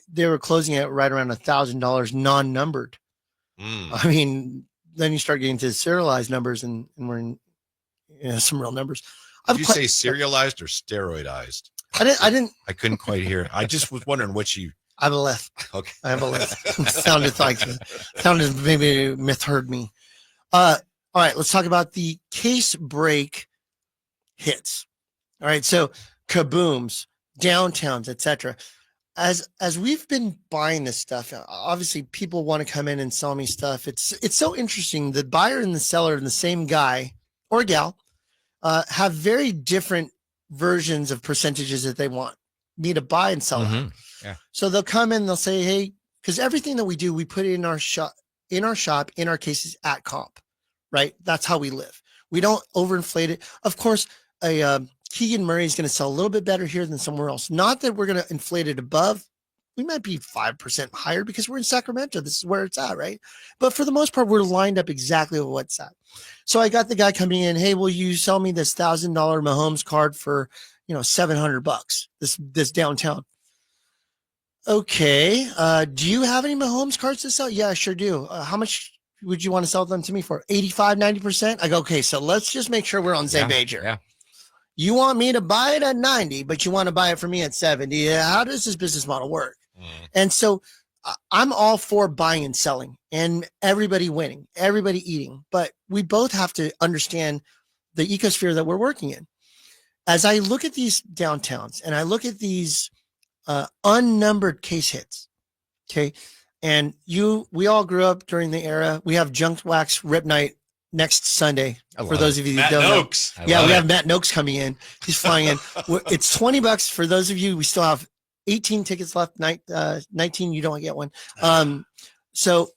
they were closing at right around $1,000 non-numbered. I mean, then you start getting to the serialized numbers, and we're in some real numbers. Did you say serialized or steroidized? I didn't. I couldn't quite hear. I just was wondering what you. I have a left. Okay. I have a left. sounded maybe misheard me. All right, let's talk about the case break hits. All right, so kabooms, downtowns, etc. As we've been buying this stuff, obviously people want to come in and sell me stuff. It's so interesting. The buyer and the seller and the same guy or gal have very different versions of percentages that they want me to buy and sell. Yeah. So they'll come in, they'll say, hey, because everything that we do, we put it in our shop, in our cases at comp, right? That's how we live. We don't overinflate it. Of course, Keegan Murray is going to sell a little bit better here than somewhere else. Not that we're going to inflate it above. We might be 5% higher because we're in Sacramento. This is where it's at, right? But for the most part, we're lined up exactly with what's at. So I got the guy coming in, hey, will you sell me this $1,000 Mahomes card for, $700? This downtown. Okay. Do you have any Mahomes cards to sell? Yeah, I sure do. How much would you want to sell them to me for? 85, 90%? I go, okay, so let's just make sure we're on the same page here. Yeah. You want me to buy it at 90, but you want to buy it for me at 70. How does this business model work? And so I'm all for buying and selling and everybody winning, everybody eating, but we both have to understand the ecosphere that we're working in. As I look at these downtowns and I look at these unnumbered case hits, okay, and we all grew up during the era. We have Junk Wax Rip Night next Sunday. For those of you that don't know. Yeah, we have Matt Noakes coming in. He's flying in. It's $20 for those of you. We still have 18 tickets left. 19, you don't get one. So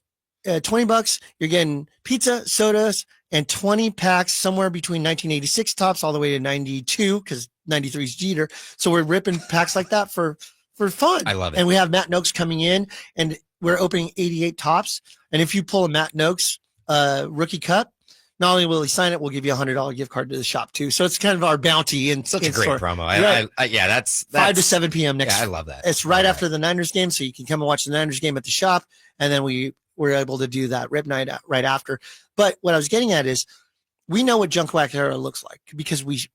$20, you're getting pizza, sodas, and 20 packs somewhere between 1986 tops all the way to 92, because 93 is Jeter. So we're ripping packs like that for fun. I love it. And we have Matt Noakes coming in, and we're opening 88 tops. And if you pull a Matt Noakes rookie cup, not only will he sign it, we'll give you $100 gift card to the shop too. So it's kind of our bounty and such a great promo. That's 5 to 7 p.m. next. Yeah, I love that. It's right after the Niners game, so you can come and watch the Niners game at the shop, and then we're able to do that rip night right after. But what I was getting at is, we know what Junk Wax era looks like because we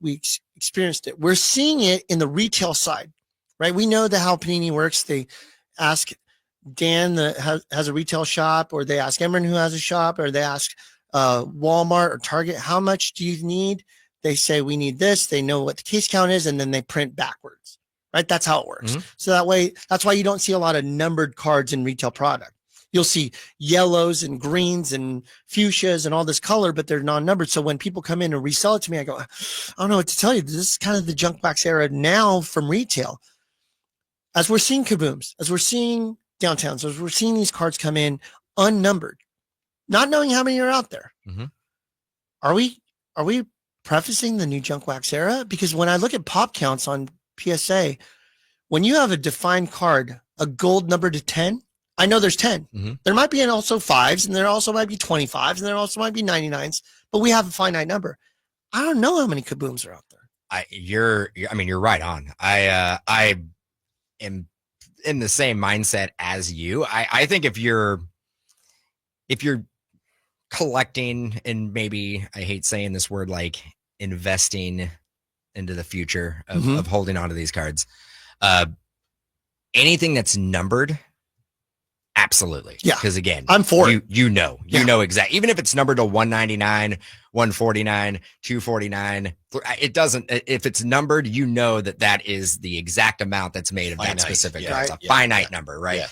experienced it. We're seeing it in the retail side, right? We know how Panini works. They ask Dan that has a retail shop, or they ask Imran who has a shop, or they ask Walmart or Target, how much do you need? They say we need this. They know what the case count is, and then they print backwards, right? That's how it works. So that way, that's why you don't see a lot of numbered cards in retail product. You'll see yellows and greens and fuchsias and all this color, but they're non-numbered. So when people come in and resell it to me, I go, I don't know what to tell you. This is kind of the junk box era now from retail. As we're seeing kabooms, as we're seeing downtowns, as we're seeing these cards come in unnumbered, not knowing how many are out there. Are we prefacing the new junk wax era? Because when I look at pop counts on PSA, when you have a defined card, a gold number to 10, I know there's 10. There might be also 5s, and there also might be 25s, and there also might be 99s, but we have a finite number. I don't know how many kabooms are out there. You're right on. I am in the same mindset as you. I think if you're collecting, and maybe I hate saying this word, like investing into the future of holding on to these cards, anything that's numbered, absolutely. Yeah. Because again, I'm for it. You know exactly. Even if it's numbered to 199, 149, 249, it doesn't, if it's numbered, you know that is the exact amount that's made of that specific card. It's a finite number, right?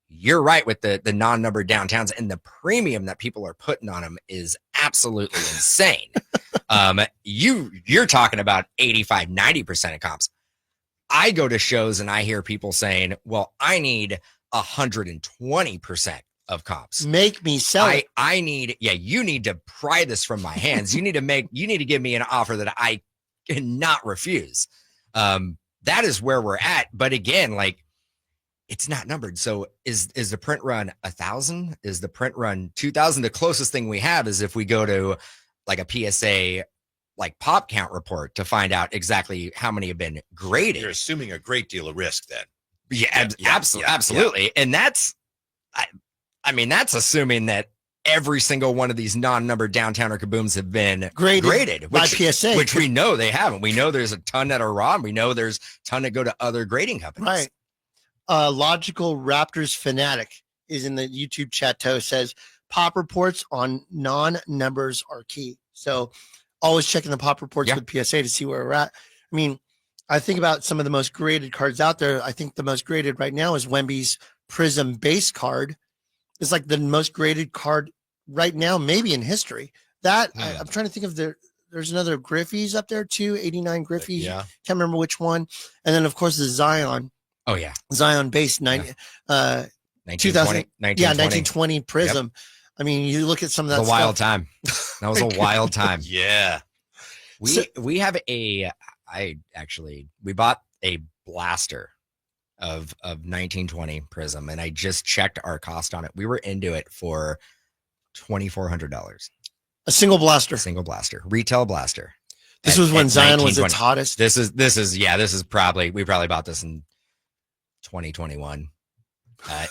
You're right with the non-numbered downtowns, and the premium that people are putting on them is absolutely insane. You're talking about 85, 90% of comps. I go to shows and I hear people saying, well, I need 120% of comps. Make me sell it. I need, you need to pry this from my hands. You need to give me an offer that I cannot refuse. That is where we're at. But again, like, it's not numbered. So is the print run 1,000? Is the print run 2,000? The closest thing we have is if we go to like a PSA, like pop count report, to find out exactly how many have been graded. You're assuming a great deal of risk then. Absolutely. And that's, I mean, that's assuming that every single one of these non-numbered downtowner kabooms have been graded by PSA, which we know they haven't. We know there's a ton that are raw, and we know there's a ton that go to other grading companies. Right. Logical Raptors Fanatic is in the YouTube chat. Says pop reports on non-numbers are key. So always checking the pop reports with PSA to see where we're at. I mean, I think about some of the most graded cards out there. I think the most graded right now is Wemby's Prism base card. It's like the most graded card right now, maybe in history. That I'm trying to think of there's another Griffey's up there too, 89 Griffey's. Can't remember which one. And then of course the Zion. Oh yeah. Zion base 1920 Prism. Yep. I mean, you look at some of that. A wild time. That was a wild time. Yeah. We have we bought a blaster of 1920 Prism, and I just checked our cost on it. We were into it for $2,400. A single blaster. Retail blaster. This was when Zion was its hottest. This is probably, we probably bought this in 2021.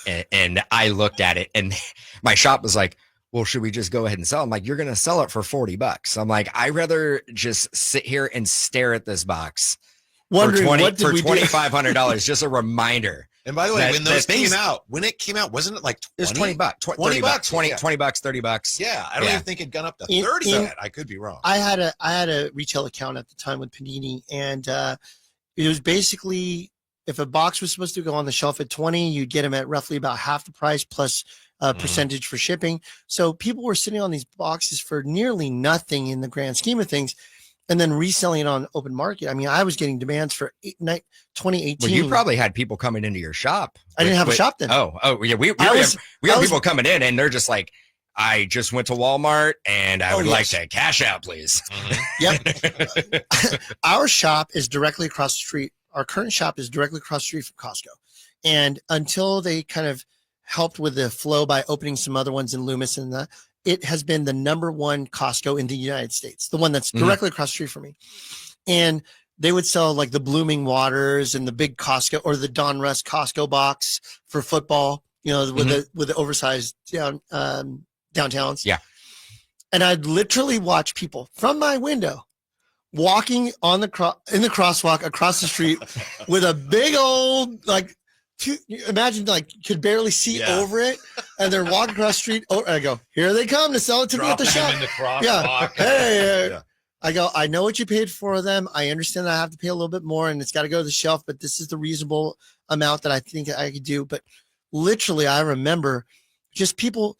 And I looked at it, and my shop was like, well, should we just go ahead and sell? I'm like, you're going to sell it for $40. I'm like, I'd rather just sit here and stare at this box wondering for $2,500. Just a reminder. And by the way, when it came out, wasn't it like 20? It was $20, $20, $30, $30. Yeah. I don't even think it gone up to 30 yet. I could be wrong. I had a retail account at the time with Panini, and it was basically, if a box was supposed to go on the shelf at 20, you'd get them at roughly about half the price plus percentage for shipping. So people were sitting on these boxes for nearly nothing in the grand scheme of things, and then reselling it on open market. I mean, I was getting demands for 2018. Well, you probably had people coming into your shop. I didn't have a shop then. Oh yeah. We have people coming in, and they're just like, I just went to Walmart and I would like to cash out, please. Yep. Our shop is directly across the street. Our current shop is directly across the street from Costco. And until they kind of helped with the flow by opening some other ones in Loomis, and it has been the number one Costco in the United States, the one that's directly across the street from me. And they would sell like the Blooming Waters and the big Costco, or the Don Russ Costco box for football, with the oversized downtowns. Yeah. And I'd literally watch people from my window walking on in the crosswalk across the street with a big old, imagine could barely see over it, and they're walking across the street. Oh, and I go, here they come to sell it to me at the shop. in the crosswalk. Yeah. Hey, Yeah. I go, I know what you paid for them. I understand that I have to pay a little bit more and it's got to go to the shelf, but this is the reasonable amount that I think I could do. But literally, I remember just people,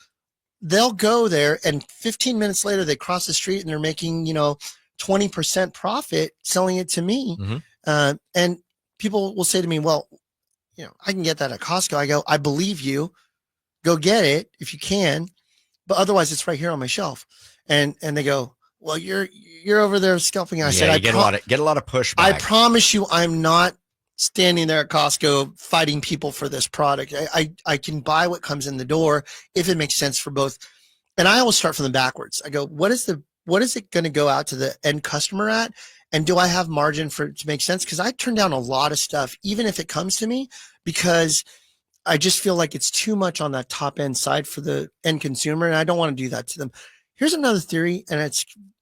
they'll go there and 15 minutes later, they cross the street and they're making, 20% profit selling it to me. Mhm. And people will say to me, well, I can get that at Costco. I go, I believe you. Go get it if you can, but otherwise it's right here on my shelf. And they go, well, you're over there scalping. I said, you get a lot of pushback. I promise you, I'm not standing there at Costco fighting people for this product. I can buy what comes in the door if it makes sense for both. And I always start from the backwards. I go, what is it going to go out to the end customer at? And do I have margin for it to make sense? Because I turn down a lot of stuff, even if it comes to me, because I just feel like it's too much on that top end side for the end consumer. And I don't want to do that to them. Here's another theory. And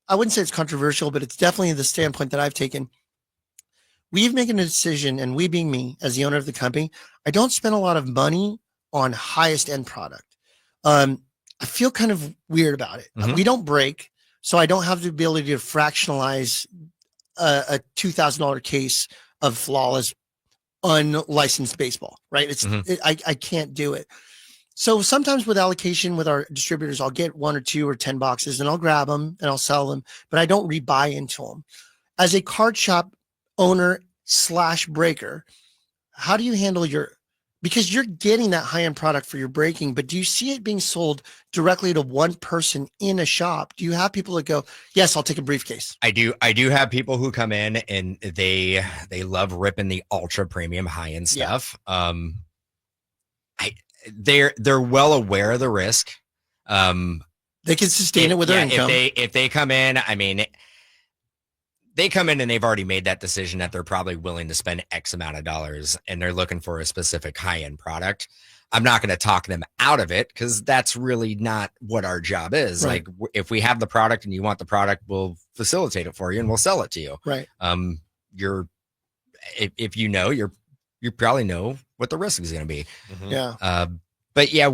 I wouldn't say it's controversial, but it's definitely the standpoint that I've taken. We've made a decision, and we being me as the owner of the company, I don't spend a lot of money on highest end product. I feel kind of weird about it. Mhm. We don't break, so I don't have the ability to fractionalize a $2,000 case of flawless, unlicensed baseball, right? I can't do it. So sometimes with allocation with our distributors, I'll get 1 or 2 or 10 boxes and I'll grab them and I'll sell them, but I don't rebuy into them. As a card shop owner / breaker, how do you handle because you're getting that high-end product for your breaking, but do you see it being sold directly to one person in a shop? Do you have people that go, yes, I'll take a briefcase? I do have people who come in and they love ripping the ultra premium high-end stuff. They're well aware of the risk. They can sustain it with their income. If they come in, I mean, they come in and they've already made that decision that they're probably willing to spend X amount of dollars and they're looking for a specific high-end product. I'm not going to talk them out of it because that's really not what our job is. Right. Like if we have the product and you want the product, we'll facilitate it for you and we'll sell it to you. Right. If you probably know what the risk is going to be. Mhm. Yeah. But yeah,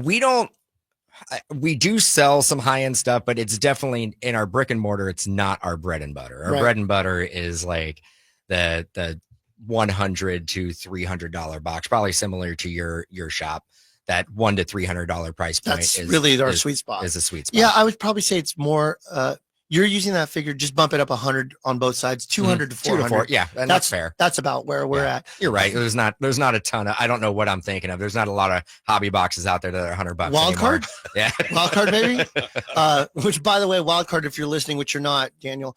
we do sell some high-end stuff, but it's definitely in our brick and mortar. It's not our bread and butter. Our Right. bread and butter is like the $100 to $300 box, probably similar to your shop. That $100 to $300 price point That's is really our sweet spot. Is a sweet spot. Yeah, I would probably say it's more. You're using that figure, just bump it up 100 on both sides, 200 to 400. 2 to 4. Yeah, and that's fair. That's about where we're at. You're right. There's not a ton of. I don't know what I'm thinking of. There's not a lot of hobby boxes out there that are $100. Wild anymore. card, Yeah. wild card, baby. Which, by the way, wild card. If you're listening, which you're not, Daniel,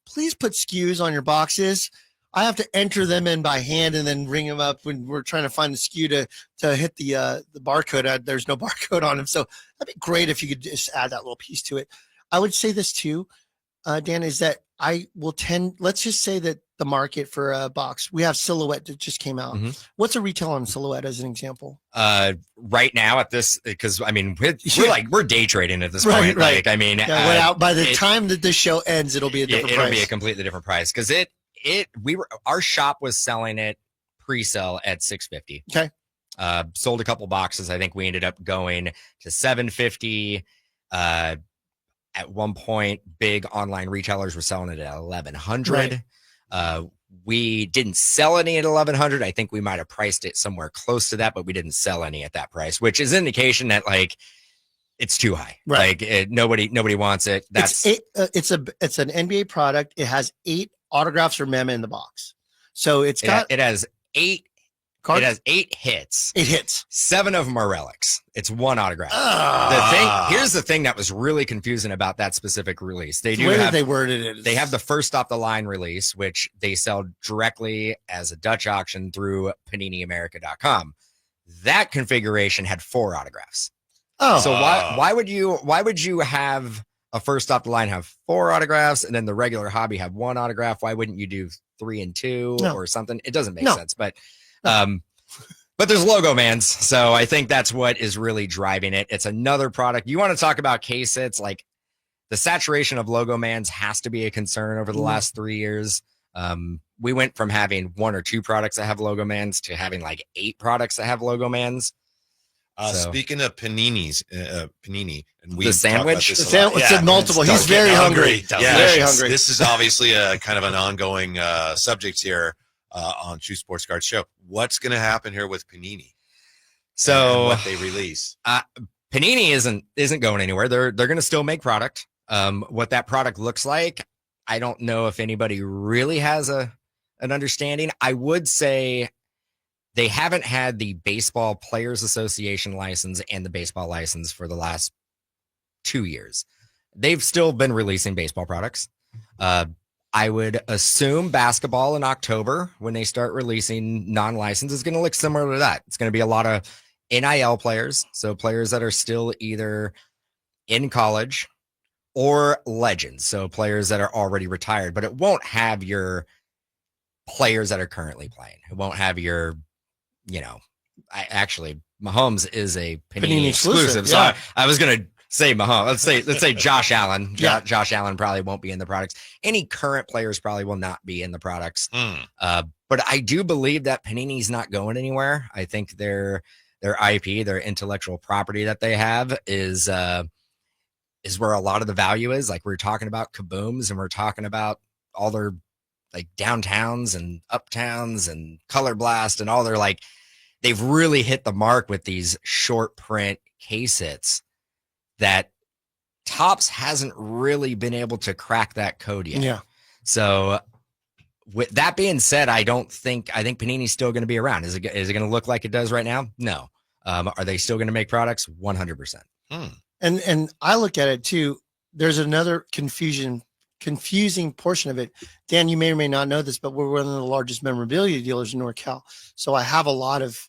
please put SKUs on your boxes. I have to enter them in by hand and then ring them up when we're trying to find the SKU to hit the barcode. There's no barcode on them, so that'd be great if you could just add that little piece to it. I would say this too, Dan, is that I will let's just say that the market for a box, we have Silhouette that just came out. Mhm. What's a retail on Silhouette as an example? Right now at this, because I mean, we're day trading at this point. Right. Like, I mean, By the time that this show ends, it'll be a different price. It'll be a completely different price because our shop was selling it pre-sale at $650. Okay. Sold a couple boxes. I think we ended up going to $750. At one point, big online retailers were selling it at $1,100. Right. We didn't sell any at $1,100. I think we might have priced it somewhere close to that, but we didn't sell any at that price, which is indication that like it's too high. Right. Like nobody wants it. That's it's an NBA product. It has 8 autographs or mem in the box. So it has 8 cards. It has 8 hits. 8 hits. 7 of them are relics. It's 1 autograph. Here's the thing that was really confusing about that specific release. They worded it. They have the first off the line release, which they sell directly as a Dutch auction through PaniniAmerica.com. That configuration had 4 autographs. Oh, So why would you have a first off the line have 4 autographs and then the regular hobby have 1 autograph? Why wouldn't you do 3 and 2 or something? It doesn't make sense, but there's logo mans. So I think that's what is really driving it. It's another product. You want to talk about case hits, like the saturation of logo mans has to be a concern over the last 3 years. We went from having 1 or 2 products that have logo mans to having like 8 products that have logo mans. Speaking of paninis, panini, and we The talk about sandwich? this The a lot. sandwich said multiple. He's Don't get very hungry. Yeah, Very hungry. This is obviously a kind of an ongoing subject here on True Sports Card Show. What's going to happen here with Panini? So and what they release? Panini isn't going anywhere. They're going to still make product. What that product looks like, I don't know if anybody really has an understanding. I would say they haven't had the Baseball Players Association license and the baseball license for the last 2 years. They've still been releasing baseball products. I would assume basketball in October, when they start releasing non-licensed, is going to look similar to that. It's going to be a lot of NIL players, so players that are still either in college or legends, so players that are already retired, but it won't have your players that are currently playing. It won't have your, Mahomes is a Panini exclusive. So yeah. I was going to say Mahomes. Let's say Josh Allen. Yeah. Josh Allen probably won't be in the products. Any current players probably will not be in the products. But I do believe that Panini's not going anywhere. I think their IP, their intellectual property that they have is where a lot of the value is. Like, we're talking about Kabooms, and we're talking about all their like downtowns and uptowns and Color Blast and all their, like, they've really hit the mark with these short print case hits that Topps hasn't really been able to crack that code yet. Yeah. So with that being said, I think Panini's still going to be around. Is it going to look like it does right now? No. Are they still going to make products? 100%. And I look at it too. There's another confusing portion of it. Dan, you may or may not know this, but we're one of the largest memorabilia dealers in NorCal. So I have a lot of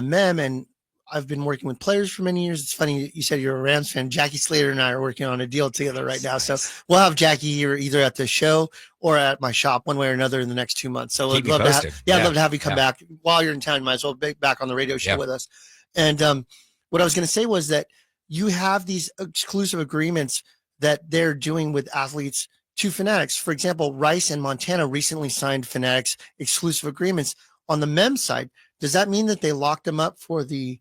mem, and I've been working with players for many years. It's funny you said you're a Rams fan. Jackie Slater and I are working on a deal together right now. So we'll have Jackie here either at the show or at my shop, one way or another, in the next 2 months. So I'd love to have you come back while you're in town. You might as well be back on the radio show with us. And what I was going to say was that you have these exclusive agreements that they're doing with athletes to Fanatics. For example, Rice and Montana recently signed Fanatics exclusive agreements on the mem side. Does that mean that they locked them up for the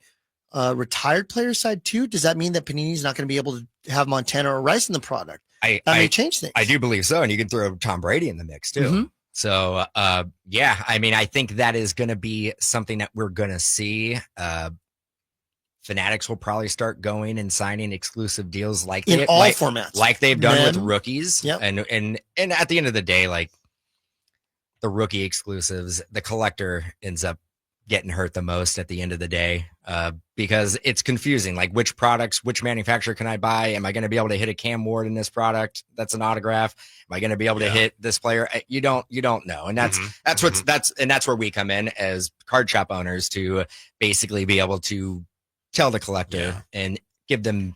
retired player side too? Does that mean that Panini's not going to be able to have Montana or Rice in the product? That may change things. I do believe so. And you can throw Tom Brady in the mix too. Mm-hmm. So, I think that is going to be something that we're going to see. Fanatics will probably start going and signing exclusive deals like in all formats, like they've done with rookies. Yep. And at the end of the day, like, the rookie exclusives, the collector ends up getting hurt the most at the end of the day, because it's confusing. Like, which manufacturer can I buy? Am I going to be able to hit a Cam Ward in this product? That's an autograph. Am I going to be able to hit this player? You don't know. And that's where we come in as card shop owners, to basically be able to tell the collector and give them,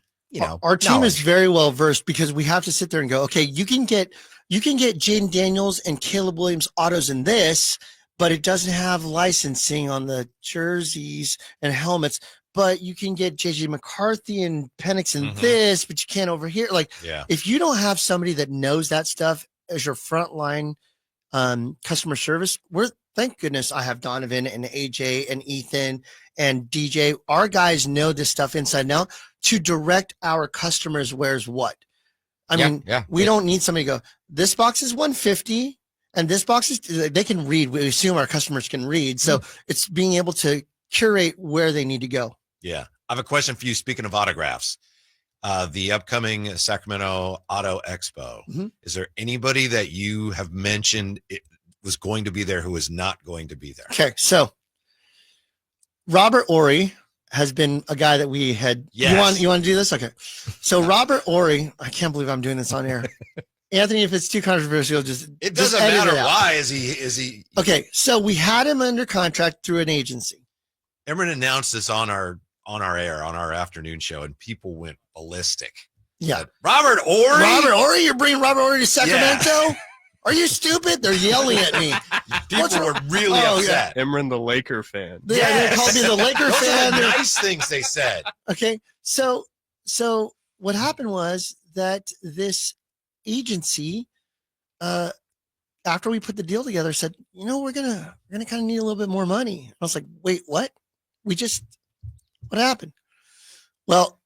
our team is very well versed, because we have to sit there and go, okay, you can get Jaden Daniels and Caleb Williams autos in this, but it doesn't have licensing on the jerseys and helmets. But you can get JJ McCarthy and Penix in this, but you can't over here. Like, if you don't have somebody that knows that stuff as your frontline customer service, thank goodness I have Donovan and AJ and Ethan and DJ. Our guys know this stuff inside and out to direct our customers where's what. We don't need somebody to go, this box is 150 and this box is, they can read. We assume our customers can read. So it's being able to curate where they need to go. Yeah. I have a question for you. Speaking of autographs, the upcoming Sacramento Auto Expo, is there anybody that you have mentioned it was going to be there who is not going to be there? Okay. So Robert Ory has been a guy that we had. Yes. You want to do this? Okay. So Robert Ory, I can't believe I'm doing this on air. Anthony, if it's too controversial, it doesn't matter. Why is he? Okay. So we had him under contract through an agency. Imran announced this on our air, on our afternoon show, and people went ballistic. Yeah. Robert Ory? You're bringing Robert Ory to Sacramento? Yeah. Are you stupid? They're yelling at me. People were really upset. Yeah. Imran, the Laker fan. They called me the Laker fan. Those are nice things they said. Okay. So what happened was that this agency, after we put the deal together, said, we're gonna kind of need a little bit more money. I was like, wait, what? What happened? Well,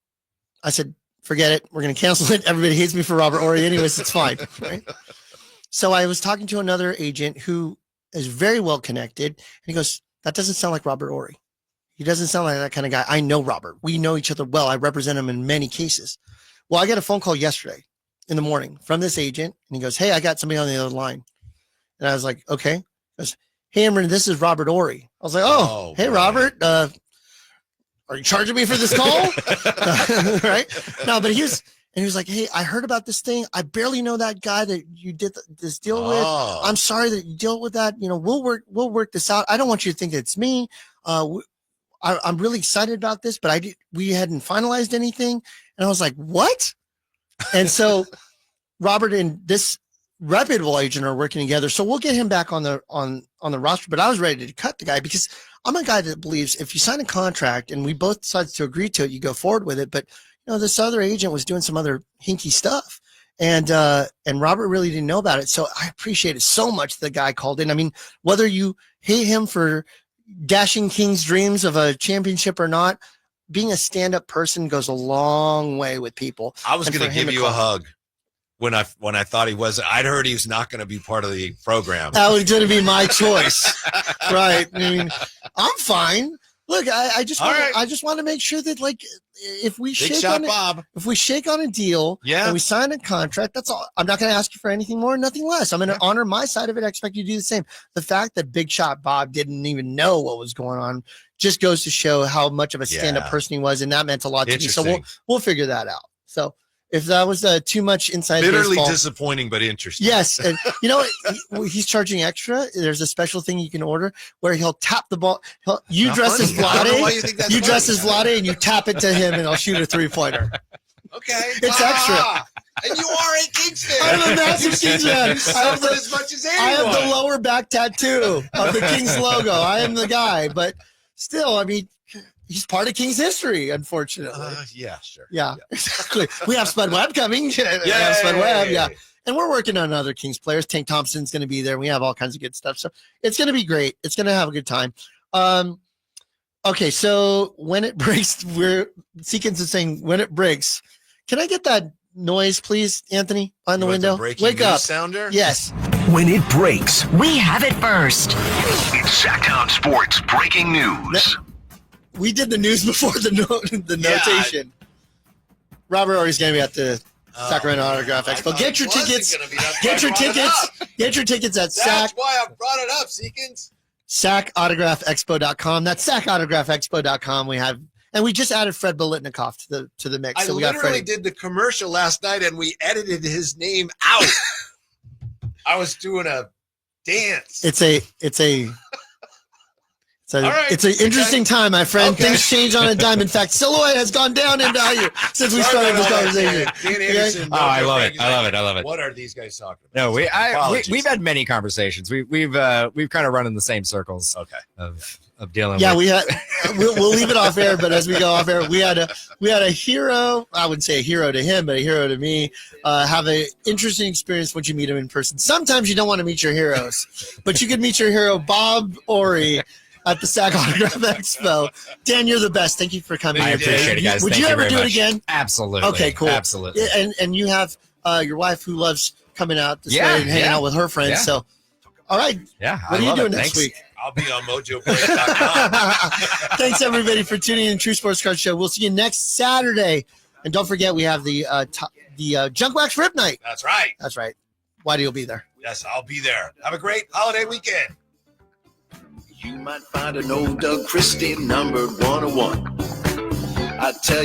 I said, forget it. We're going to cancel it. Everybody hates me for Robert Ory. Anyways, it's fine. Right. So I was talking to another agent who is very well connected. And he goes, that doesn't sound like Robert Ory. He doesn't sound like that kind of guy. I know Robert. We know each other well. I represent him in many cases. Well, I got a phone call yesterday in the morning from this agent. And he goes, hey, I got somebody on the other line. And I was like, okay. He goes, hey, Imran, this is Robert Ory. I was like, oh hey, man. Robert, are you charging me for this call? Right? No, but he was like, hey, I heard about this thing. I barely know that guy that you did this deal with. I'm sorry that you deal with that. You know, we'll work this out. I don't want you to think it's me. I'm really excited about this, but we hadn't finalized anything. And I was like, what? And so Robert and this reputable agent are working together. So we'll get him back on the roster. But I was ready to cut the guy because I'm a guy that believes if you sign a contract and we both decide to agree to it, you go forward with it. But this other agent was doing some other hinky stuff, and Robert really didn't know about it. So I appreciate it so much. The guy called in. I mean, whether you hate him for dashing King's dreams of a championship or not, being a stand-up person goes a long way with people. I was going to give you a hug when I thought I'd heard he was not going to be part of the program. That was going to be my choice. Right. I mean, I'm fine. Look, I just want to make sure that, like, if we shake on a deal and we sign a contract, that's all. I'm not going to ask you for anything more, nothing less. I'm going to honor my side of it. I expect you to do the same. The fact that Big Shot Bob didn't even know what was going on just goes to show how much of a stand-up person he was, and that meant a lot to me. So we'll figure that out. So if that was too much inside bitterly baseball, disappointing but interesting. Yes, and he's charging extra. There's a special thing you can order where he'll tap the ball. You dress as Vlade. You dress as Vlade, and you tap it to him, and he'll shoot a 3-pointer. Okay, it's extra. And you are a Kings fan. I'm a massive Kings fan. As much as anyone. I have the lower back tattoo of the Kings logo. I am the guy, but still, I mean, he's part of Kings history, unfortunately. Yeah, sure. Yeah, exactly. We have Spud Webb coming. Yeah, Spud Webb. Yeah, and we're working on other Kings players. Tank Thompson's going to be there. We have all kinds of good stuff. So it's going to be great. It's going to have a good time. Okay, so when it breaks, Seekins is saying when it breaks. Can I get that noise, please, Anthony, on the window? Wake up. Sounder? Yes. When it breaks, we have it first. It's Sacktown Sports breaking news. We did the news before the notation. Robert Ory's going to be at the Sacramento Autograph Expo. Get your tickets. Get your tickets. Get your tickets at That's why I brought it up, Seekins. SackAutographExpo.com. That's SackAutographExpo.com. We just added Fred Bolitnikoff to the mix. So we literally did the commercial last night, and we edited his name out. I was doing a dance. It's an interesting time, my friend. Okay. Things change on a dime. In fact, Silhouette has gone down in value since we started this conversation. Dan Anderson, I love it. I love it. What are these guys talking about? No, we've had many conversations. We've kind of run in the same circles. Okay. Of dealing. Yeah, with. we had. We'll leave it off air, but as we go off air, we had a hero. I wouldn't say a hero to him, but a hero to me. Have an interesting experience once you meet him in person. Sometimes you don't want to meet your heroes, but you could meet your hero, Bob Ory, at the Sack Autograph Expo. Dan, you're the best. Thank you for coming. I appreciate it, guys. Would you ever do it again? Absolutely. Okay, cool. Absolutely. And you have your wife who loves coming out to stay and hanging out with her friends. Yeah. So, all right. Yeah. What are you doing next week? I'll be on Mojobreak.com. Thanks, everybody, for tuning in to True Sports Card Show. We'll see you next Saturday. And don't forget, we have the Junk Wax Rip Night. That's right. That's right. Whitey will be there. Yes, I'll be there. Have a great holiday weekend. You might find an old Doug Christie numbered 101. I tell you.